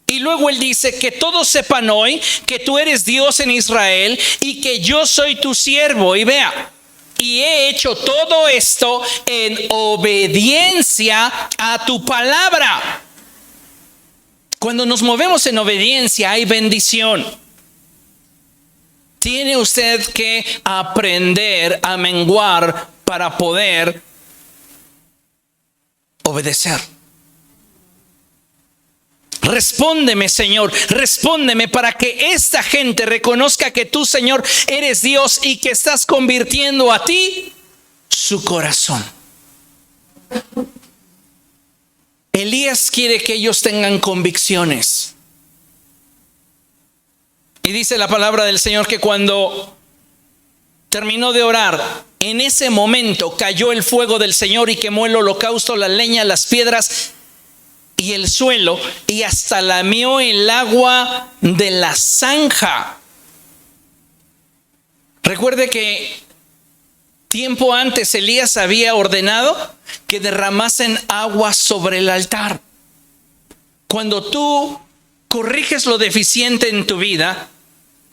Y luego él dice: que todos sepan hoy que tú eres Dios en Israel y que yo soy tu siervo. Y vea, y he hecho todo esto en obediencia a tu palabra. Cuando nos movemos en obediencia hay bendición. Tiene usted que aprender a menguar para poder obedecer. Respóndeme, Señor, respóndeme para que esta gente reconozca que tú, Señor, eres Dios y que estás convirtiendo a ti su corazón. Elías quiere que ellos tengan convicciones. Y dice la palabra del Señor que cuando terminó de orar, en ese momento cayó el fuego del Señor y quemó el holocausto, la leña, las piedras y el suelo, y hasta lamió el agua de la zanja. Recuerde que tiempo antes Elías había ordenado que derramasen agua sobre el altar. Cuando tú corriges lo deficiente en tu vida,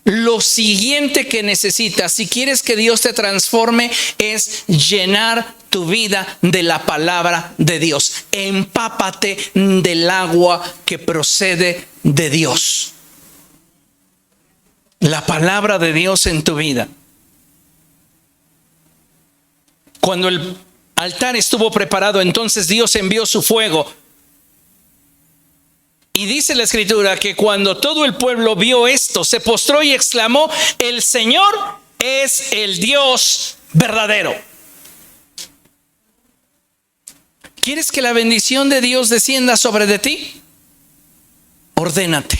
lo siguiente que necesitas, si quieres que Dios te transforme, es llenar tu vida de la palabra de Dios. Empápate del agua que procede de Dios. La palabra de Dios en tu vida. Cuando el altar estuvo preparado, entonces Dios envió su fuego. Y dice la Escritura que cuando todo el pueblo vio esto, se postró y exclamó: el Señor es el Dios verdadero. ¿Quieres que la bendición de Dios descienda sobre de ti? Ordénate.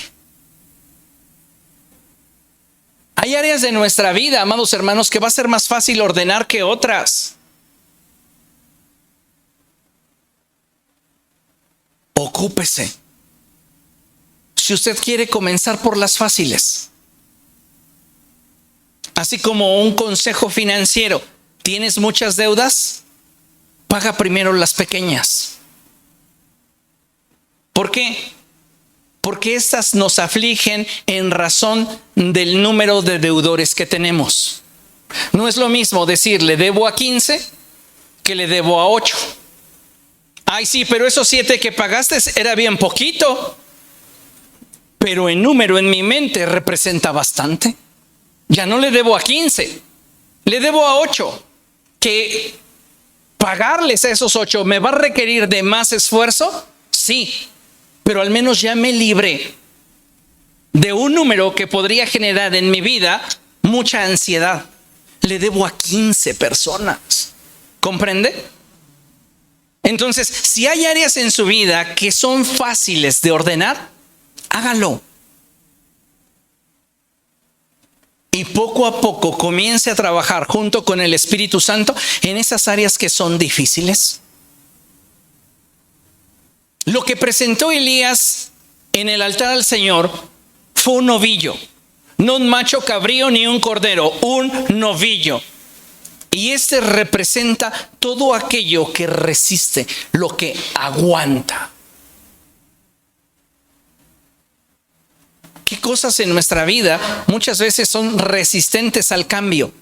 Hay áreas de nuestra vida, amados hermanos, que va a ser más fácil ordenar que otras. Ocúpese. Si usted quiere comenzar por las fáciles, así como un consejo financiero, ¿tienes muchas deudas? Paga primero las pequeñas. ¿Por qué? Porque estas nos afligen en razón del número de deudores que tenemos. No es lo mismo decir le debo a 15 que le debo a 8. Ay, sí, pero esos 7 que pagaste era bien poquito. Pero en número en mi mente representa bastante. Ya no le debo a 15, le debo a 8. ¿Que pagarles a esos 8 me va a requerir de más esfuerzo? Sí, pero al menos ya me libré de un número que podría generar en mi vida mucha ansiedad. Le debo a 15 personas. ¿Comprende? Entonces, si hay áreas en su vida que son fáciles de ordenar, hágalo. Y poco a poco comience a trabajar junto con el Espíritu Santo en esas áreas que son difíciles. Lo que presentó Elías en el altar al Señor fue un novillo, no un macho cabrío ni un cordero, un novillo. Y este representa todo aquello que resiste, lo que aguanta. ¿Qué cosas en nuestra vida muchas veces son resistentes al cambio?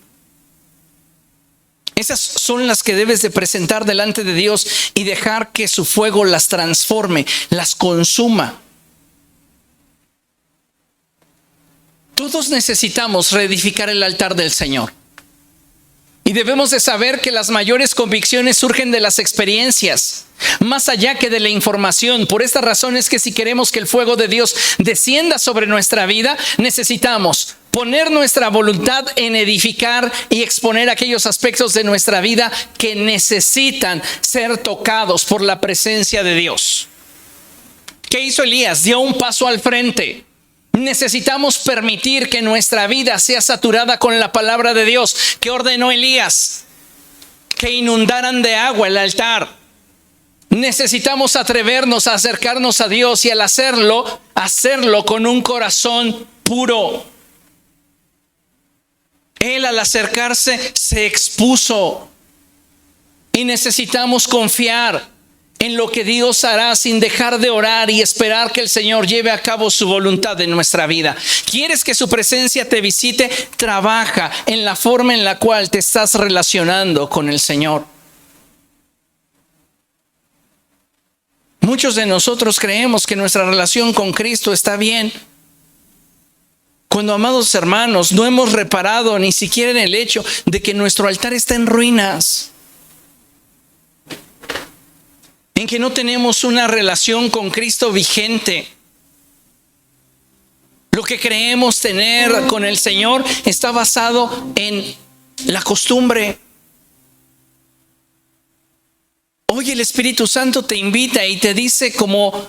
Esas son las que debes de presentar delante de Dios y dejar que su fuego las transforme, las consuma. Todos necesitamos reedificar el altar del Señor. Y debemos de saber que las mayores convicciones surgen de las experiencias, más allá que de la información. Por esta razón es que si queremos que el fuego de Dios descienda sobre nuestra vida, necesitamos poner nuestra voluntad en edificar y exponer aquellos aspectos de nuestra vida que necesitan ser tocados por la presencia de Dios. ¿Qué hizo Elías? Dio un paso al frente. Necesitamos permitir que nuestra vida sea saturada con la palabra de Dios. ¿Qué ordenó Elías? Que inundaran de agua el altar. Necesitamos atrevernos a acercarnos a Dios y al hacerlo con un corazón puro. Él al acercarse se expuso y necesitamos confiar en lo que Dios hará sin dejar de orar y esperar que el Señor lleve a cabo su voluntad en nuestra vida. ¿Quieres que su presencia te visite? Trabaja en la forma en la cual te estás relacionando con el Señor. Muchos de nosotros creemos que nuestra relación con Cristo está bien, cuando, amados hermanos, no hemos reparado ni siquiera en el hecho de que nuestro altar está en ruinas. en que no tenemos una relación con Cristo vigente. Lo que creemos tener con el Señor está basado en la costumbre. Hoy el Espíritu Santo te invita y te dice, como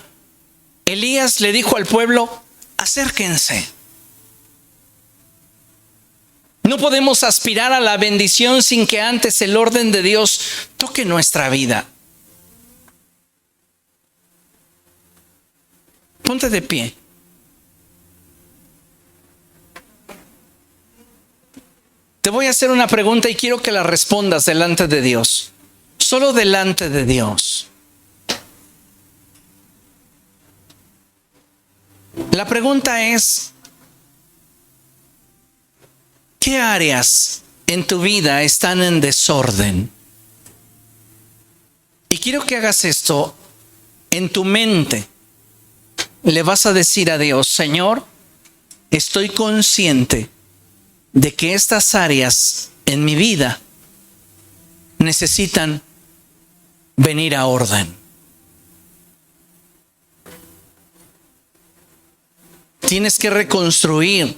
Elías le dijo al pueblo, acérquense. No podemos aspirar a la bendición sin que antes el orden de Dios toque nuestra vida. Ponte de pie. Te voy a hacer una pregunta y quiero que la respondas delante de Dios. Solo delante de Dios. La pregunta es, ¿qué áreas en tu vida están en desorden? Y quiero que hagas esto en tu mente. Le vas a decir a Dios, Señor, estoy consciente de que estas áreas en mi vida necesitan venir a orden. Tienes que reconstruir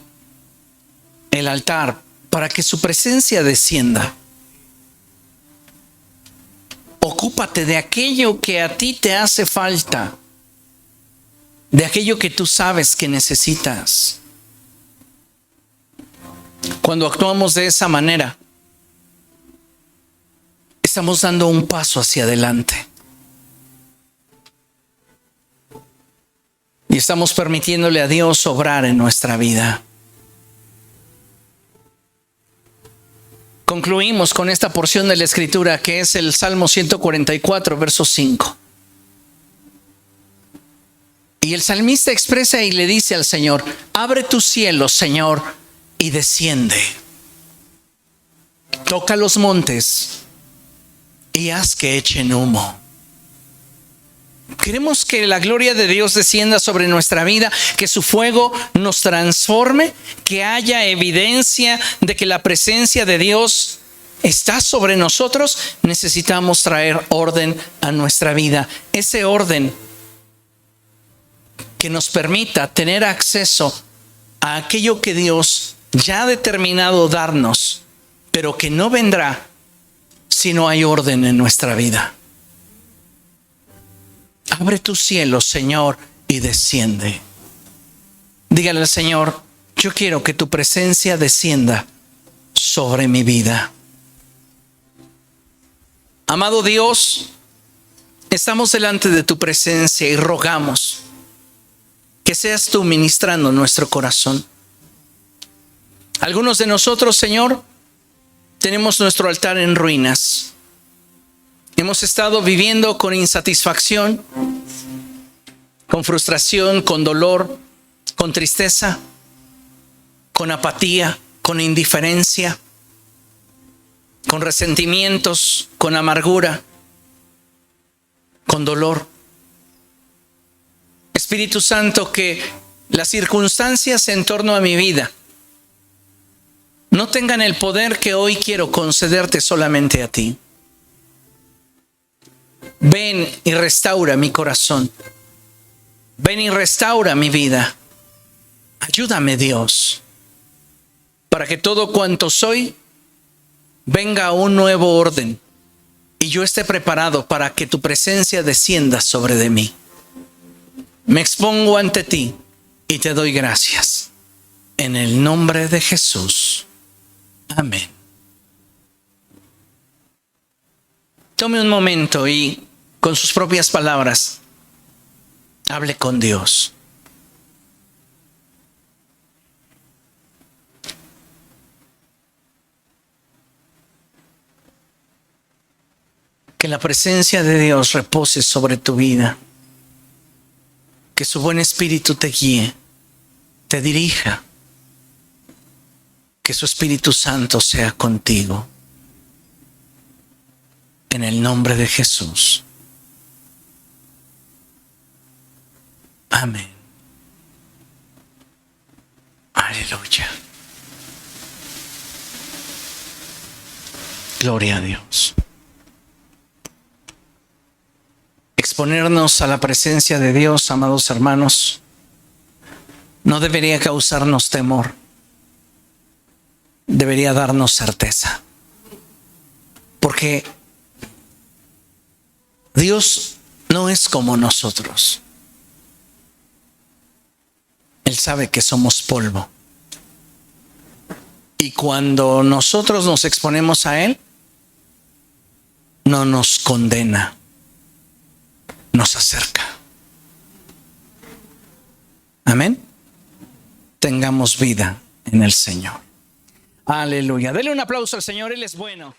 el altar para que su presencia descienda. Ocúpate de aquello que a ti te hace falta, de aquello que tú sabes que necesitas. Cuando actuamos de esa manera, estamos dando un paso hacia adelante. Y estamos permitiéndole a Dios obrar en nuestra vida. Concluimos con esta porción de la Escritura que es el Salmo 144, verso 5. Y el salmista expresa y le dice al Señor, abre tus cielos, Señor, y desciende. Toca los montes y haz que echen humo. Queremos que la gloria de Dios descienda sobre nuestra vida, que su fuego nos transforme, que haya evidencia de que la presencia de Dios está sobre nosotros. Necesitamos traer orden a nuestra vida. Ese orden que nos permita tener acceso a aquello que Dios ya ha determinado darnos, pero que no vendrá si no hay orden en nuestra vida. Abre tus cielos, Señor, y desciende. Dígale al Señor, yo quiero que tu presencia descienda sobre mi vida. Amado Dios, estamos delante de tu presencia y rogamos que seas tú ministrando nuestro corazón. Algunos de nosotros, Señor, tenemos nuestro altar en ruinas. Hemos estado viviendo con insatisfacción, con frustración, con dolor, con tristeza, con apatía, con indiferencia, con resentimientos, con amargura, con dolor. Espíritu Santo, que las circunstancias en torno a mi vida no tengan el poder que hoy quiero concederte solamente a ti. Ven y restaura mi corazón. Ven y restaura mi vida. Ayúdame, Dios, para que todo cuanto soy venga a un nuevo orden y yo esté preparado para que tu presencia descienda sobre de mí. Me expongo ante ti y te doy gracias. En el nombre de Jesús. Amén. Tome un momento y con sus propias palabras hable con Dios. Que la presencia de Dios repose sobre tu vida. Que su buen espíritu te guíe, te dirija. Que su Espíritu Santo sea contigo. En el nombre de Jesús. Amén. Aleluya. Gloria a Dios. exponernos a la presencia de Dios, amados hermanos, no debería causarnos temor, debería darnos certeza. Porque Dios no es como nosotros. Él sabe que somos polvo. Y cuando nosotros nos exponemos a Él, no nos condena, nos acerca. Amén. Tengamos vida en el Señor. Aleluya. Dele un aplauso al Señor, Él es bueno.